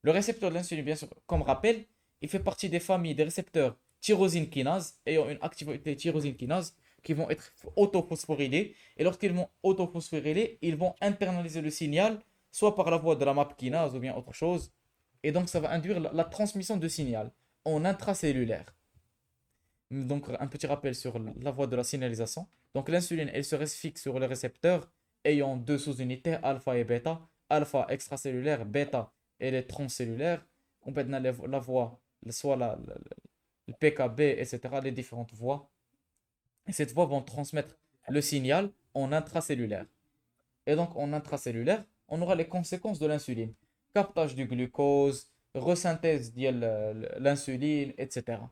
Le récepteur de l'insuline, bien sûr, comme rappel, il fait partie des familles des récepteurs tyrosine kinase, ayant une activité tyrosine kinase, qui vont être autophosphorylés. Et lorsqu'ils vont autophosphoryler, ils vont internaliser le signal, soit par la voie de la MAP kinase ou bien autre chose. Et donc, ça va induire la transmission de signal en intracellulaire. Donc, un petit rappel sur la voie de la signalisation. Donc, l'insuline, elle se fixe sur les récepteurs ayant deux sous-unités, alpha et bêta. Alpha extracellulaire, bêta, elle est transcellulaire. On peut donner la voie, soit le PKB, etc., les différentes voies. Et cette voie va transmettre le signal en intracellulaire. Et donc, en intracellulaire, on aura les conséquences de l'insuline. Captage du glucose, resynthèse de l'insuline, etc.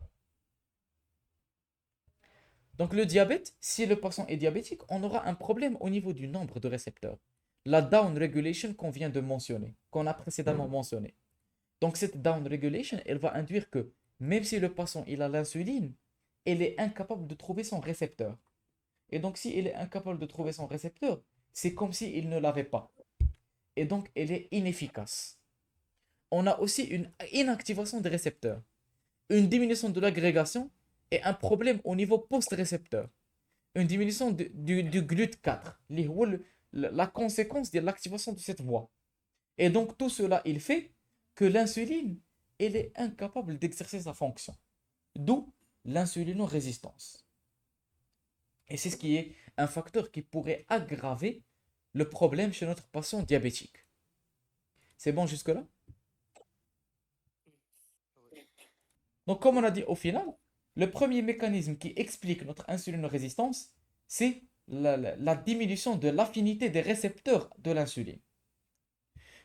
Donc, le diabète, si le patient est diabétique, on aura un problème au niveau du nombre de récepteurs. La down regulation qu'on vient de mentionner, qu'on a précédemment mentionné. Donc, cette down regulation, elle va induire que même si le patient il a l'insuline, elle est incapable de trouver son récepteur. Et donc, si elle est incapable de trouver son récepteur, c'est comme s'il ne l'avait pas. Et donc, elle est inefficace. On a aussi une inactivation des récepteurs, une diminution de l'agrégation et un problème au niveau post-récepteur. Une diminution du GLUT4, la conséquence de l'activation de cette voie. Et donc, tout cela, il fait que l'insuline, elle est incapable d'exercer sa fonction. D'où l'insulinorésistance. Et c'est ce qui est un facteur qui pourrait aggraver le problème chez notre patient diabétique. C'est bon jusque-là? Donc, comme on a dit au final, le premier mécanisme qui explique notre insulinorésistance, c'est la diminution de l'affinité des récepteurs de l'insuline.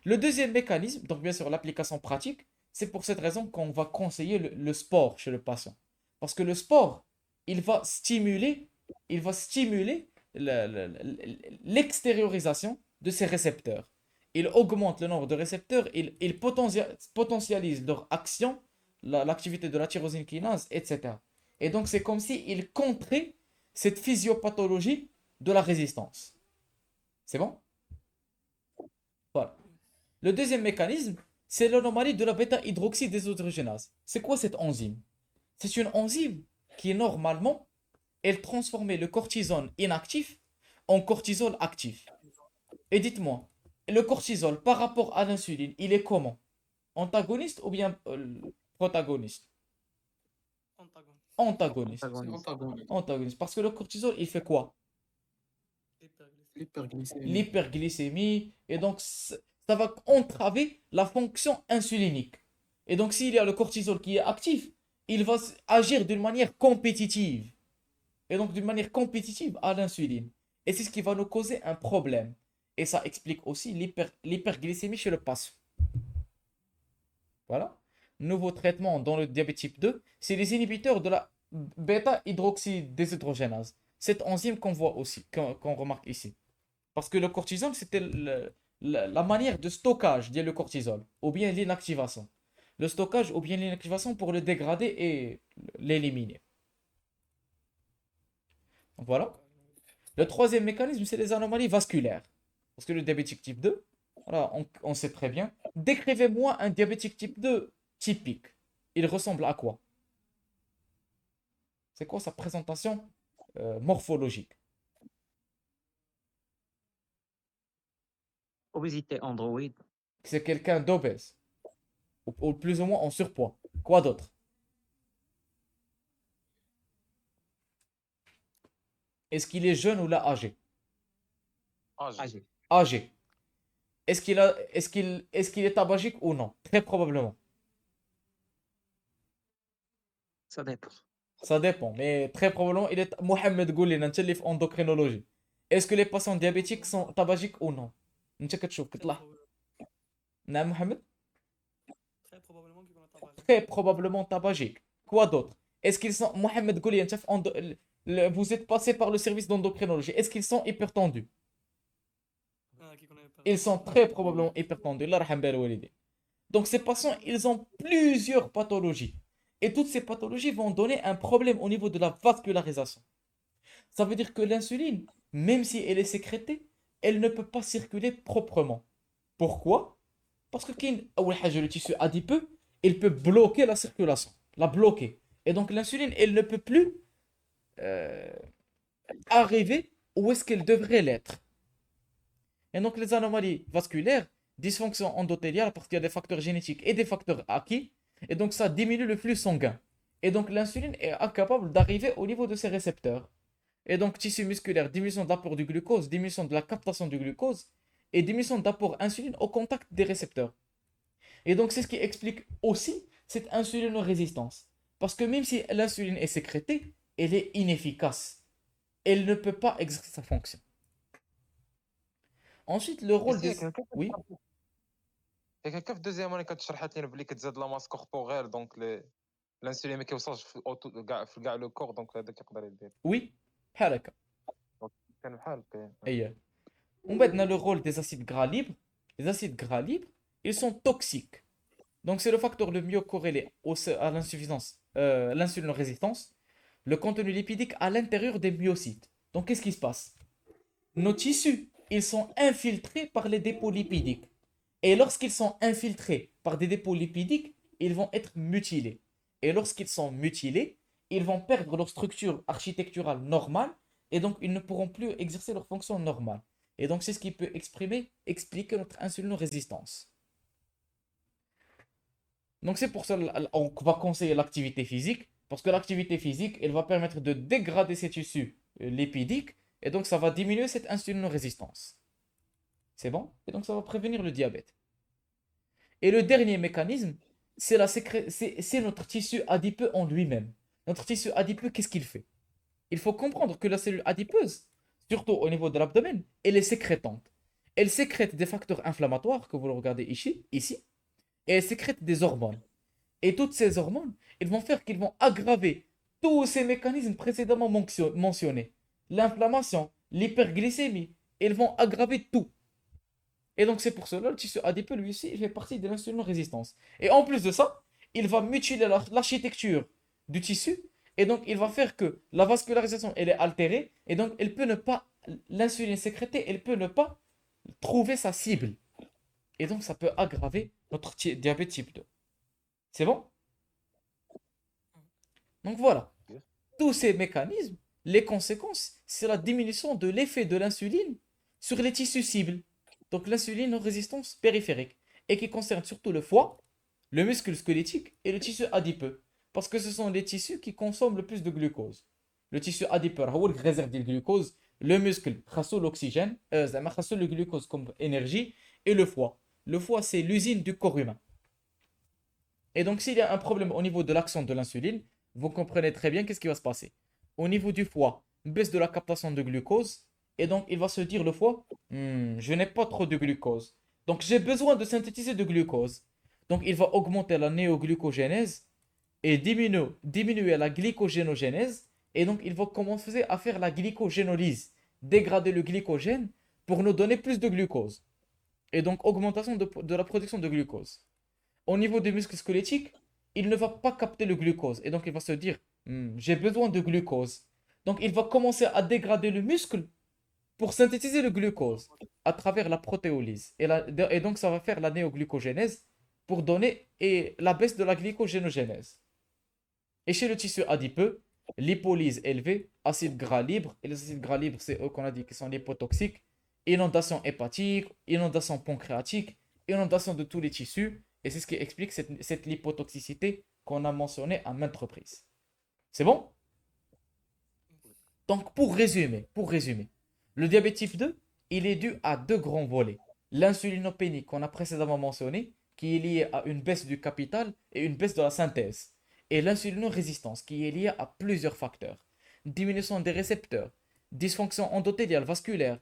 Le deuxième mécanisme, donc bien sûr l'application pratique, c'est pour cette raison qu'on va conseiller le sport chez le patient. Parce que le sport, il va stimuler l'extériorisation de ces récepteurs. Il augmente le nombre de récepteurs, il potentialise leur action, l'activité de la tyrosine kinase, etc. Et donc c'est comme s'il contrait cette physiopathologie de la résistance. C'est bon? Voilà. Le deuxième mécanisme, c'est l'anomalie de la bêta-hydroxydéshydrogénase. C'est quoi cette enzyme? C'est une enzyme qui normalement, elle transformait le cortisol inactif en cortisol actif. Et dites-moi, le cortisol par rapport à l'insuline, il est comment? Antagoniste ou bien protagoniste? Antagoniste. Antagoniste. Antagoniste. Parce que le cortisol, il fait quoi? L'hyperglycémie. L'hyperglycémie. Et donc, ça va entraver la fonction insulinique. Et donc, s'il y a le cortisol qui est actif, il va agir d'une manière compétitive. Et donc, d'une manière compétitive à l'insuline. Et c'est ce qui va nous causer un problème. Et ça explique aussi l'hyperglycémie chez le patient. Voilà. Nouveau traitement dans le diabète type 2, c'est les inhibiteurs de la bêta-hydroxydéshydrogénase. Cette enzyme qu'on voit aussi, qu'on remarque ici. Parce que le cortisol, c'était la manière de stockage de le cortisol, ou bien l'inactivation. Le stockage ou bien l'inactivation pour le dégrader et l'éliminer. Donc voilà. Le troisième mécanisme, c'est les anomalies vasculaires. Parce que le diabétique type 2, voilà, on sait très bien. Décrivez-moi un diabétique type 2 typique. Il ressemble à quoi? C'est quoi sa présentation morphologique? Obésité androïde. C'est quelqu'un d'obèse. Ou plus ou moins en surpoids. Quoi d'autre? Est-ce qu'il est jeune ou là âgé? âgé. âgé. Âgé. Est-ce qu'il est tabagique ou non? Très probablement. Ça dépend. Ça dépend, mais très probablement, il est Mohamed Gouli, un tel livre endocrinologie. Est-ce que les patients diabétiques sont tabagiques ou non? انت كتشوف Très كتلاحظ. probable- نعم محمد. très probablement qu'ils vont tabager. Très probablement tabagiques. Quoi d'autre? Est-ce qu'ils sont Mohamed Gouli, انت في vous êtes passé par le service d'endocrinologie. Est-ce qu'ils sont hypertendus? Qui connaît pas. Ils sont très probablement hypertendus. Allah yarham bal walidin. Donc ces patients, ils ont plusieurs pathologies. Et toutes ces pathologies vont donner un problème au niveau de la vascularisation. Ça veut dire que l'insuline, même si elle est sécrétée, elle ne peut pas circuler proprement. Pourquoi? Parce que le tissu adipeux, il peut bloquer la circulation, la bloquer. Et donc l'insuline, elle ne peut plus euh, arriver où est-ce qu'elle devrait l'être. Et donc les anomalies vasculaires, dysfonction endothéliale, parce qu'il y a des facteurs génétiques et des facteurs acquis, et donc ça diminue le flux sanguin. Et donc l'insuline est incapable d'arriver au niveau de ses récepteurs. Et donc, tissu musculaire, diminution de l'apport du glucose, diminution de la captation du glucose et diminution d'apport insuline au contact des récepteurs. Et donc, c'est ce qui explique aussi cette insulinorésistance. Parce que même si l'insuline est sécrétée, elle est inefficace. Elle ne peut pas exercer sa fonction. Ensuite, le rôle des... Oui, ياك هكا في الدوزيام انا كتشرحات لينا بلي كتزاد لا ماس كوربوريل دونك الانسولين ما كيوصلش في كاع لو كور دونك هذا كيقدر يدير oui, بحال هكا. كان بحال هكا أيه. On va dans le rôle des acides gras libres. Les acides gras libres, ils sont toxiques. Donc, c'est le facteur le mieux corrélé à l'insuffisance, l'insulinorésistance, le contenu lipidique à l'intérieur des myocytes. Donc, qu'est-ce qui se passe? Nos tissus, ils sont infiltrés par les dépôts lipidiques. Et lorsqu'ils sont infiltrés par des dépôts lipidiques, ils vont être mutilés. Et lorsqu'ils sont mutilés, ils vont perdre leur structure architecturale normale et donc ils ne pourront plus exercer leur fonction normale. Et donc, c'est ce qui peut expliquer notre insulinorésistance. Donc c'est pour ça qu'on va conseiller l'activité physique, parce que l'activité physique, elle va permettre de dégrader ces tissus lipidiques, et donc ça va diminuer cette insulinorésistance. C'est bon? Et donc ça va prévenir le diabète. Et le dernier mécanisme, c'est notre tissu adipeux en lui-même. Notre tissu adipeux, qu'est-ce qu'il fait? Il faut comprendre que la cellule adipeuse, surtout au niveau de l'abdomen, elle est sécrétante. Elle sécrète des facteurs inflammatoires, que vous le regardez ici, et elle sécrète des hormones. Et toutes ces hormones, elles vont faire qu'ils vont aggraver tous ces mécanismes précédemment mentionnés. L'inflammation, l'hyperglycémie, elles vont aggraver tout. Et donc c'est pour cela le tissu adipeux, lui aussi, il fait partie de l'insulinorésistance. Et en plus de ça, il va mutiler l'architecture du tissu, et donc il va faire que la vascularisation, elle est altérée, et donc elle peut ne pas, l'insuline sécrétée, elle peut ne pas trouver sa cible. Et donc ça peut aggraver notre diabète type 2. C'est bon? Donc voilà. Tous ces mécanismes, les conséquences, c'est la diminution de l'effet de l'insuline sur les tissus cibles. Donc l'insuline en résistance périphérique. Et qui concerne surtout le foie, le muscle squelettique et le tissu adipeux. Parce que ce sont les tissus qui consomment le plus de glucose. Le tissu adipeux, il réserve du glucose. Le muscle, l'oxygène, le glucose comme énergie. Et le foie. Le foie, c'est l'usine du corps humain. Et donc, s'il y a un problème au niveau de l'action de l'insuline, vous comprenez très bien qu'est-ce qui va se passer. Au niveau du foie, baisse de la captation de glucose. Et donc, il va se dire, le foie, je n'ai pas trop de glucose. Donc, j'ai besoin de synthétiser de glucose. Donc, il va augmenter la néoglucogénèse et diminuer la glycogénogénèse. Et donc, il va commencer à faire la glycogénolyse, dégrader le glycogène pour nous donner plus de glucose. Et donc, augmentation de la production de glucose. Au niveau des muscles squelettiques, il ne va pas capter le glucose. Et donc, il va se dire, j'ai besoin de glucose. Donc, il va commencer à dégrader le muscle pour synthétiser le glucose à travers la protéolyse. Et donc, ça va faire la néoglucogénèse pour donner la baisse de la glycogénogénèse. Et chez le tissu adipeux, lipolyse élevée, acides gras libres. Et les acides gras libres, c'est eux qu'on a dit qui sont lipotoxiques. Inondation hépatique, inondation pancréatique, inondation de tous les tissus. Et c'est ce qui explique cette lipotoxicité qu'on a mentionnée à maintes reprises. C'est bon? Donc, pour résumer, le diabète type 2, il est dû à deux grands volets. L'insulinopénie qu'on a précédemment mentionné, qui est liée à une baisse du capital et une baisse de la synthèse. Et l'insulinorésistance, qui est liée à plusieurs facteurs. Diminution des récepteurs, dysfonction endothéliale vasculaire,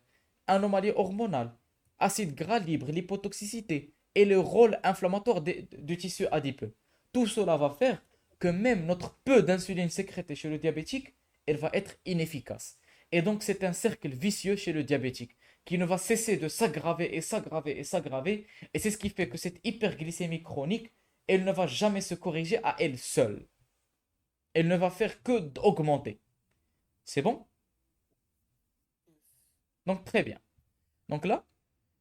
anomalie hormonale, acide gras libre, l'hypotoxicité et le rôle inflammatoire du tissu adipeux. Tout cela va faire que même notre peu d'insuline sécrétée chez le diabétique, elle va être inefficace. Et donc c'est un cercle vicieux chez le diabétique qui ne va cesser de s'aggraver et s'aggraver et s'aggraver. Et c'est ce qui fait que cette hyperglycémie chronique, elle ne va jamais se corriger à elle seule. Elle ne va faire que d'augmenter. C'est bon? Donc très bien. Donc là,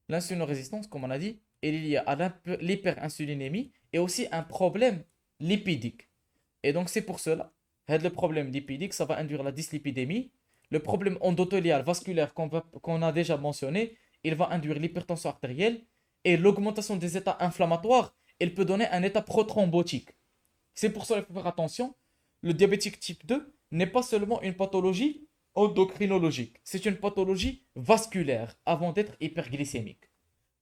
l'insulinorésistance, comme on a dit, elle est liée à l'hyperinsulinémie et aussi un problème lipidique. Et donc c'est pour cela, le problème lipidique, ça va induire la dyslipidémie. Le problème endothélial vasculaire qu'on a déjà mentionné, il va induire l'hypertension artérielle. Et l'augmentation des états inflammatoires, elle peut donner un état prothrombotique. C'est pour cela qu'il faut faire attention. Le diabétique type 2 n'est pas seulement une pathologie endocrinologique. C'est une pathologie vasculaire avant d'être hyperglycémique.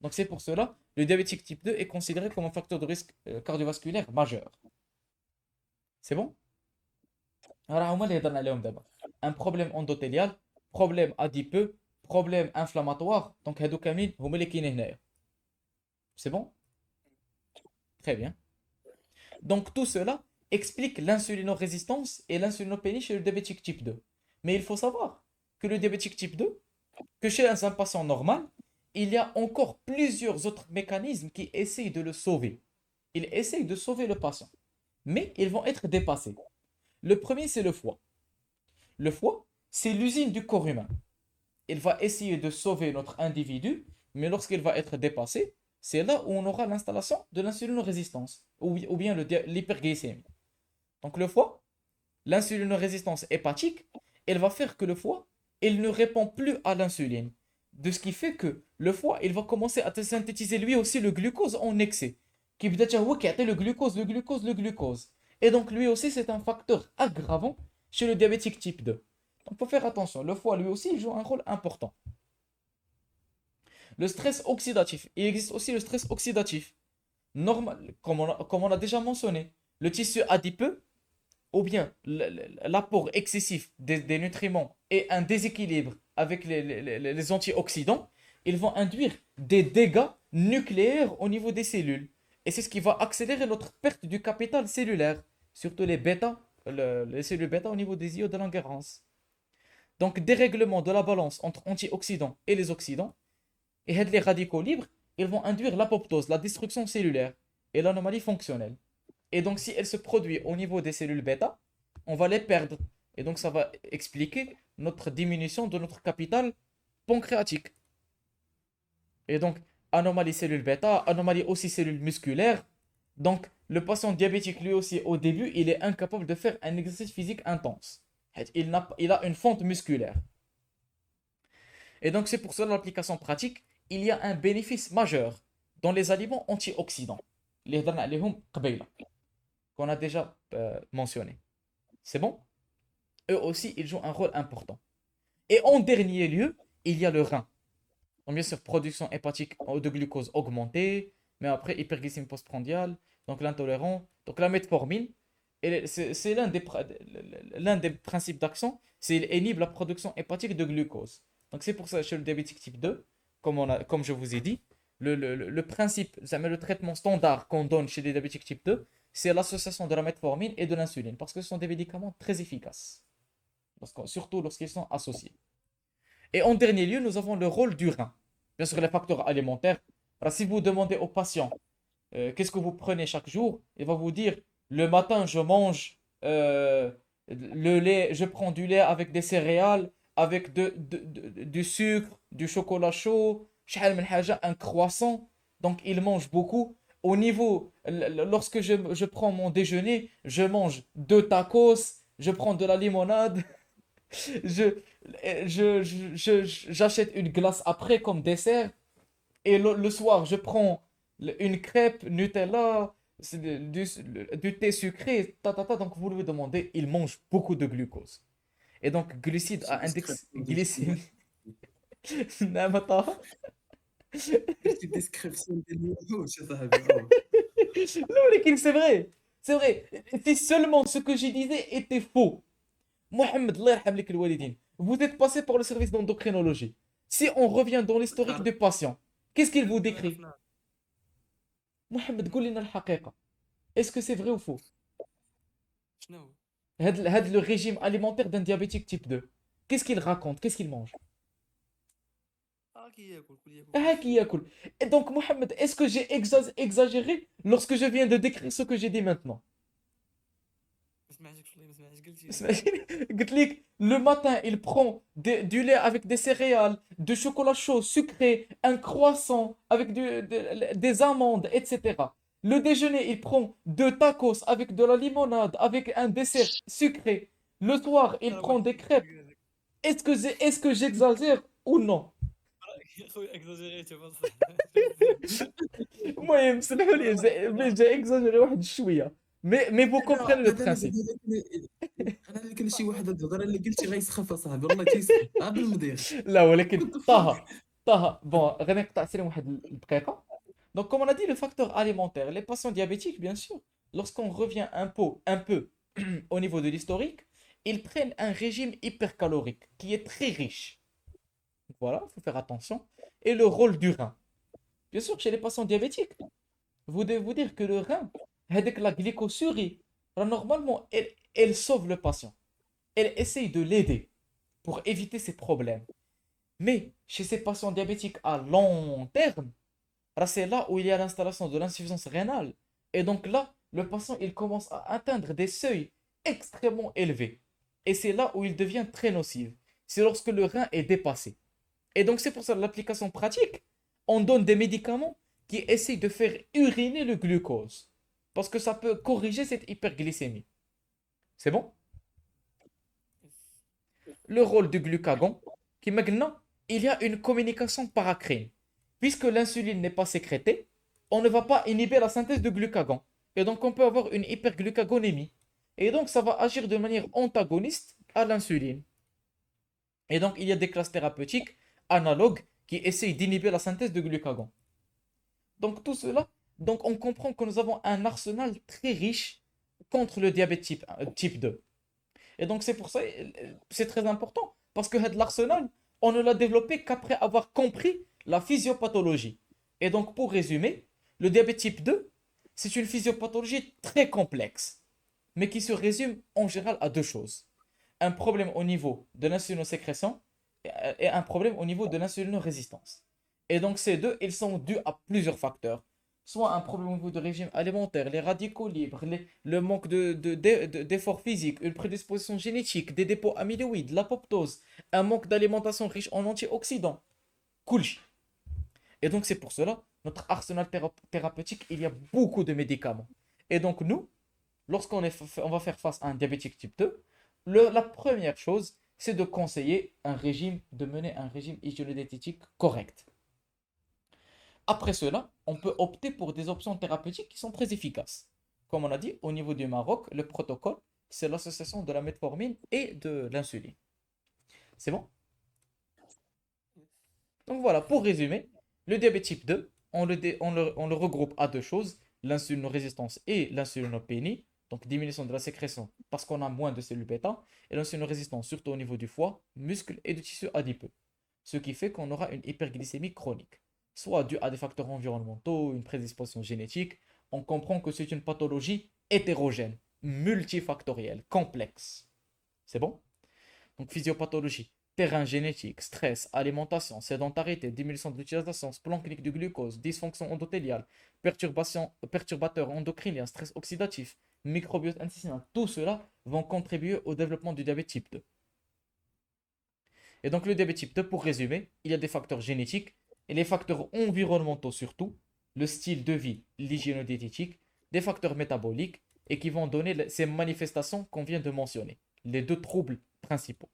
Donc c'est pour cela le diabétique type 2 est considéré comme un facteur de risque cardiovasculaire majeur. C'est bon? Alors, on va aller d'abord. Un problème endothélial, problème adipeux, problème inflammatoire. Donc, هادو كاملين هما اللي كاينين هنايا. C'est bon? Très bien. Donc, tout cela explique l'insulinorésistance et l'insulinopénie chez le diabétique type 2. Mais il faut savoir que le diabétique type 2, que chez un patient normal, il y a encore plusieurs autres mécanismes qui essayent de le sauver. Ils essayent de sauver le patient. Mais ils vont être dépassés. Le premier, c'est le foie. Le foie, c'est l'usine du corps humain. Il va essayer de sauver notre individu, mais lorsqu'il va être dépassé, c'est là où on aura l'installation de l'insulinorésistance ou bien l'hyperglycémie. Donc le foie, l'insulinorésistance hépatique, elle va faire que le foie, il ne répond plus à l'insuline. De ce qui fait que le foie, il va commencer à synthétiser lui aussi le glucose en excès. Qui peut être le glucose. Et donc lui aussi, c'est un facteur aggravant chez le diabétique type 2. Donc il faut faire attention. Le foie, lui aussi, il joue un rôle important. Le stress oxydatif. Il existe aussi le stress oxydatif. Normal, comme on a déjà mentionné. Le tissu adipeux, ou bien l'apport excessif des nutriments et un déséquilibre avec les antioxydants, ils vont induire des dégâts nucléaires au niveau des cellules. Et c'est ce qui va accélérer notre perte du capital cellulaire, surtout les cellules bêta au niveau des iodes de Langerhans. Donc, dérèglement de la balance entre antioxydants et les oxydants, et les radicaux libres, ils vont induire l'apoptose, la destruction cellulaire et l'anomalie fonctionnelle. Et donc, si elle se produit au niveau des cellules bêta, on va les perdre. Et donc, ça va expliquer notre diminution de notre capital pancréatique. Et donc, anomalie cellules bêta, anomalie aussi cellules musculaires. Donc, le patient diabétique, lui aussi, au début, il est incapable de faire un exercice physique intense. Il a une fente musculaire. Et donc, c'est pour cela l'application pratique, il y a un bénéfice majeur dans les aliments antioxydants. Les qu'on a déjà mentionné. C'est bon? Eux aussi, ils jouent un rôle important. Et en dernier lieu, il y a le rein. Donc, bien sûr, production hépatique de glucose augmentée, mais après, hyperglycémie postprandiale, donc l'intolérant, donc la metformine. Et c'est l'un des principes d'action, c'est qu'il inhibe la production hépatique de glucose. Donc, c'est pour ça, chez le diabétique type 2, comme je vous ai dit, le principe, le traitement standard qu'on donne chez les diabétiques type 2, c'est l'association de la metformine et de l'insuline, parce que ce sont des médicaments très efficaces, surtout lorsqu'ils sont associés. Et en dernier lieu, nous avons le rôle du rein. Bien sûr, les facteurs alimentaires. Alors, si vous demandez au patient qu'est-ce que vous prenez chaque jour, il va vous dire le matin, je mange le lait, je prends du lait avec des céréales, avec du sucre, du chocolat chaud, un croissant. Donc, il mange beaucoup. Au niveau, lorsque je prends mon déjeuner, je mange 2 tacos, je prends de la limonade, j'achète une glace après comme dessert, et le soir, je prends une crêpe Nutella, du thé sucré, donc vous lui demandez, il mange beaucoup de glucose. Et donc, glucides à index description ديال glycémique. نعم طه. درتي ديسكريبسيون ديال الوحوش صاحبي Non, mais c'est vrai. C'est vrai. Si seulement ce que je disais était faux. Mohamed, Allah yarham lik al-walidin. Vous êtes passé par le service d'endocrinologie. Si on revient dans l'historique des patients, qu'est-ce qu'il vous décrit? عرفنا Mohamed, قول لنا الحقيقة. Est-ce que c'est vrai ou faux? شنو هو هاد le régime alimentaire d'un diabétique type 2. Qu'est-ce qu'il raconte? Qu'est-ce qu'il mange? كياكل كل ياكل Ah, qui ياكل. Et donc, Mohamed, est-ce que j'ai exagéré lorsque je viens de décrire ce que j'ai dit maintenant? ما سمعتكش والله ما سمعتش قلتي قلت لك, le matin, il prend du lait avec des céréales, du chocolat chaud sucré, un croissant avec des amandes, etc. Le déjeuner, il prend deux tacos avec de la limonade, avec un dessert sucré. Le soir, il prend des crêpes. Est-ce que j'exagère ou non? يا خويا اكزاجيريتي بصح المهم سمحوا لي j'ai exagéré واحد شوية. Mais vous comprenez le principe. انا اللي كان شي واحد الهضره اللي قلتي غيسخف اصاحبي والله كيسخف بالمدير لا ولكن طه bon غادي نقطع سير واحد الدقيقة. Donc comme on a dit le facteur alimentaire, les patients diabétiques bien sûr, lorsqu'on revient un peu au niveau de l'historique, ils prennent un régime hypercalorique qui est très riche. Voilà, il faut faire attention. Et le rôle du rein. Bien sûr, chez les patients diabétiques, vous devez vous dire que le rein, avec la glycosurie, normalement, elle sauve le patient. Elle essaye de l'aider pour éviter ces problèmes. Mais chez ces patients diabétiques à long terme, là, c'est là où il y a l'installation de l'insuffisance rénale. Et donc là, le patient, il commence à atteindre des seuils extrêmement élevés. Et c'est là où il devient très nocif. C'est lorsque le rein est dépassé. Et donc c'est pour ça l'application pratique, on donne des médicaments qui essayent de faire uriner le glucose. Parce que ça peut corriger cette hyperglycémie. C'est bon? Le rôle du glucagon, qui maintenant, il y a une communication paracrine. Puisque l'insuline n'est pas sécrétée, on ne va pas inhiber la synthèse de glucagon. Et donc on peut avoir une hyperglucagonémie. Et donc ça va agir de manière antagoniste à l'insuline. Et donc il y a des classes thérapeutiques analogues qui essayent d'inhiber la synthèse de glucagon. Donc tout cela, donc on comprend que nous avons un arsenal très riche contre le diabète type 2. Et donc c'est pour ça, c'est très important, parce que l'arsenal, on ne l'a développé qu'après avoir compris la physiopathologie. Et donc pour résumer, le diabète type 2, c'est une physiopathologie très complexe, mais qui se résume en général à deux choses. Un problème au niveau de l'insulinosécrétion et un problème au niveau de l'insulinorésistance. Et donc ces deux, ils sont dus à plusieurs facteurs. Soit un problème au niveau du régime alimentaire, les radicaux libres, le manque d'effort physique, une prédisposition génétique, des dépôts amyloïdes, l'apoptose, un manque d'alimentation riche en antioxydants. Cool. Et donc c'est pour cela, notre arsenal thérapeutique, il y a beaucoup de médicaments. Et donc nous, lorsqu'on va faire face à un diabétique type 2, la première chose, c'est de conseiller de mener un régime hygiéno-diététique correct. Après cela, on peut opter pour des options thérapeutiques qui sont très efficaces. Comme on a dit, au niveau du Maroc, le protocole, c'est l'association de la metformine et de l'insuline. C'est bon? Donc voilà, pour résumer, le diabète type 2, on le regroupe à deux choses, l'insulinorésistance et l'insulinopénie, donc diminution de la sécrétion parce qu'on a moins de cellules bêta, et l'insulinorésistance surtout au niveau du foie, muscles et du tissu adipeux. Ce qui fait qu'on aura une hyperglycémie chronique, soit due à des facteurs environnementaux, une prédisposition génétique. On comprend que c'est une pathologie hétérogène, multifactorielle, complexe. C'est bon? Donc physiopathologie, terrain génétique, stress, alimentation, sédentarité, diminution de l'utilisation, plan clinique du glucose, dysfonction endothéliale, perturbateurs endocriniens, stress oxydatif, microbiote intestinal, tout cela vont contribuer au développement du diabète type 2. Et donc le diabète type 2, pour résumer, il y a des facteurs génétiques et les facteurs environnementaux surtout, le style de vie, l'hygiéno-diététique, des facteurs métaboliques et qui vont donner ces manifestations qu'on vient de mentionner, les deux troubles principaux.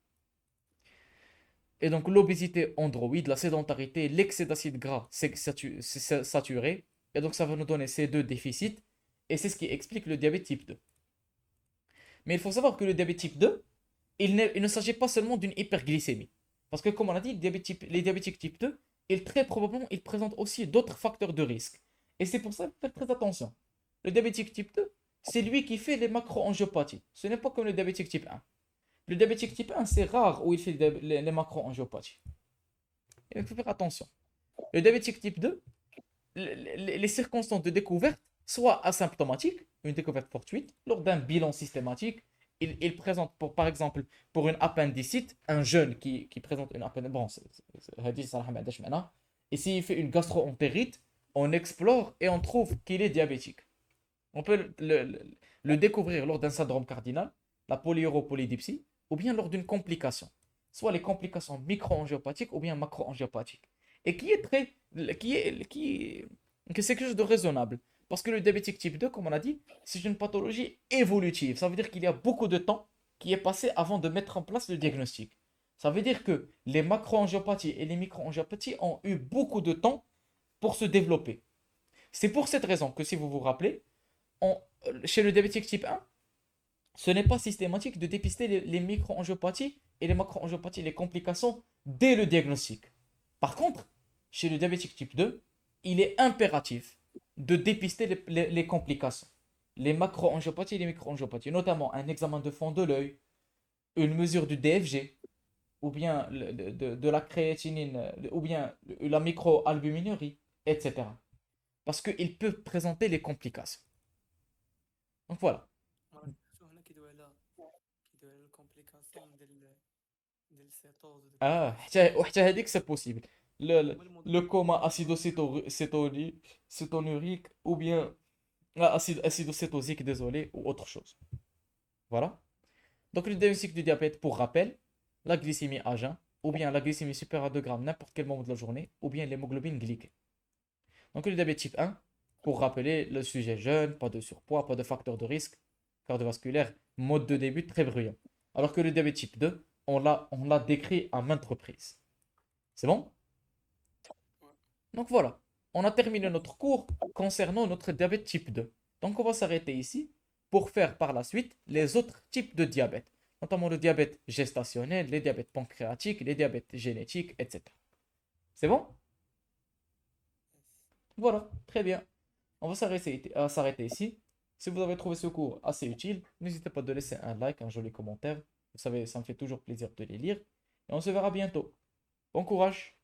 Et donc l'obésité androïde, la sédentarité, l'excès d'acide gras saturé, et donc ça va nous donner ces deux déficits, et c'est ce qui explique le diabète type 2. Mais il faut savoir que le diabète type 2, il ne s'agit pas seulement d'une hyperglycémie. Parce que comme on a dit, les diabétiques type 2, très probablement, ils présentent aussi d'autres facteurs de risque. Et c'est pour ça qu'il faut faire très attention. Le diabétique type 2, c'est lui qui fait les macroangiopathies. Ce n'est pas comme le diabétique type 1. Le diabétique type 1, c'est rare où il fait les macroangiopathies. Il faut faire attention. Le diabétique type 2, les circonstances de découverte, soit asymptomatiques, une découverte fortuite, lors d'un bilan systématique, il présente, par exemple, pour une appendicite, un jeune qui présente une appendicite, bon, et s'il fait une gastro-entérite, on explore et on trouve qu'il est diabétique. On peut le découvrir lors d'un syndrome cardinal, la polyuropolydipsie, ou bien lors d'une complication, soit les complications microangiopathiques ou bien macroangiopathiques. Et que c'est quelque chose de raisonnable. Parce que le diabétique type 2, comme on a dit, c'est une pathologie évolutive. Ça veut dire qu'il y a beaucoup de temps qui est passé avant de mettre en place le diagnostic. Ça veut dire que les macroangiopathies et les microangiopathies ont eu beaucoup de temps pour se développer. C'est pour cette raison que, si vous vous rappelez, chez le diabétique type 1, ce n'est pas systématique de dépister les microangiopathies et les macroangiopathies, les complications, dès le diagnostic. Par contre, chez le diabétique type 2, il est impératif de dépister les complications, les macroangiopathies et les microangiopathies, notamment un examen de fond de l'œil, une mesure du DFG, ou bien de la créatinine, ou bien la microalbuminurie, etc. Parce qu'il peut présenter les complications. Donc voilà. شو هنا كيدوي على الكومبليكاسيون ديال السيتوز Ah, وحتى هذيك c'est possible. Le coma acétonique ou bien acidocétosique, désolé, ou autre chose. Voilà. Donc le diagnostic du diabète, pour rappel, la glycémie à jeun, ou bien la glycémie supérieure à 2 grammes n'importe quel moment de la journée, ou bien l'hémoglobine glyquée. Donc le diabète type 1, pour rappeler le sujet jeune, pas de surpoids, pas de facteur de risque cardiovasculaire, mode de début très bruyant. Alors que le diabète type 2, on l'a décrit à maintes reprises. C'est bon? Donc voilà, on a terminé notre cours concernant notre diabète type 2. Donc on va s'arrêter ici pour faire par la suite les autres types de diabète, notamment le diabète gestationnel, les diabètes pancréatiques, les diabètes génétiques, etc. C'est bon? Voilà, très bien. On va s'arrêter ici. Si vous avez trouvé ce cours assez utile, n'hésitez pas de laisser un like, un joli commentaire. Vous savez, ça me fait toujours plaisir de les lire. Et on se verra bientôt. Bon courage!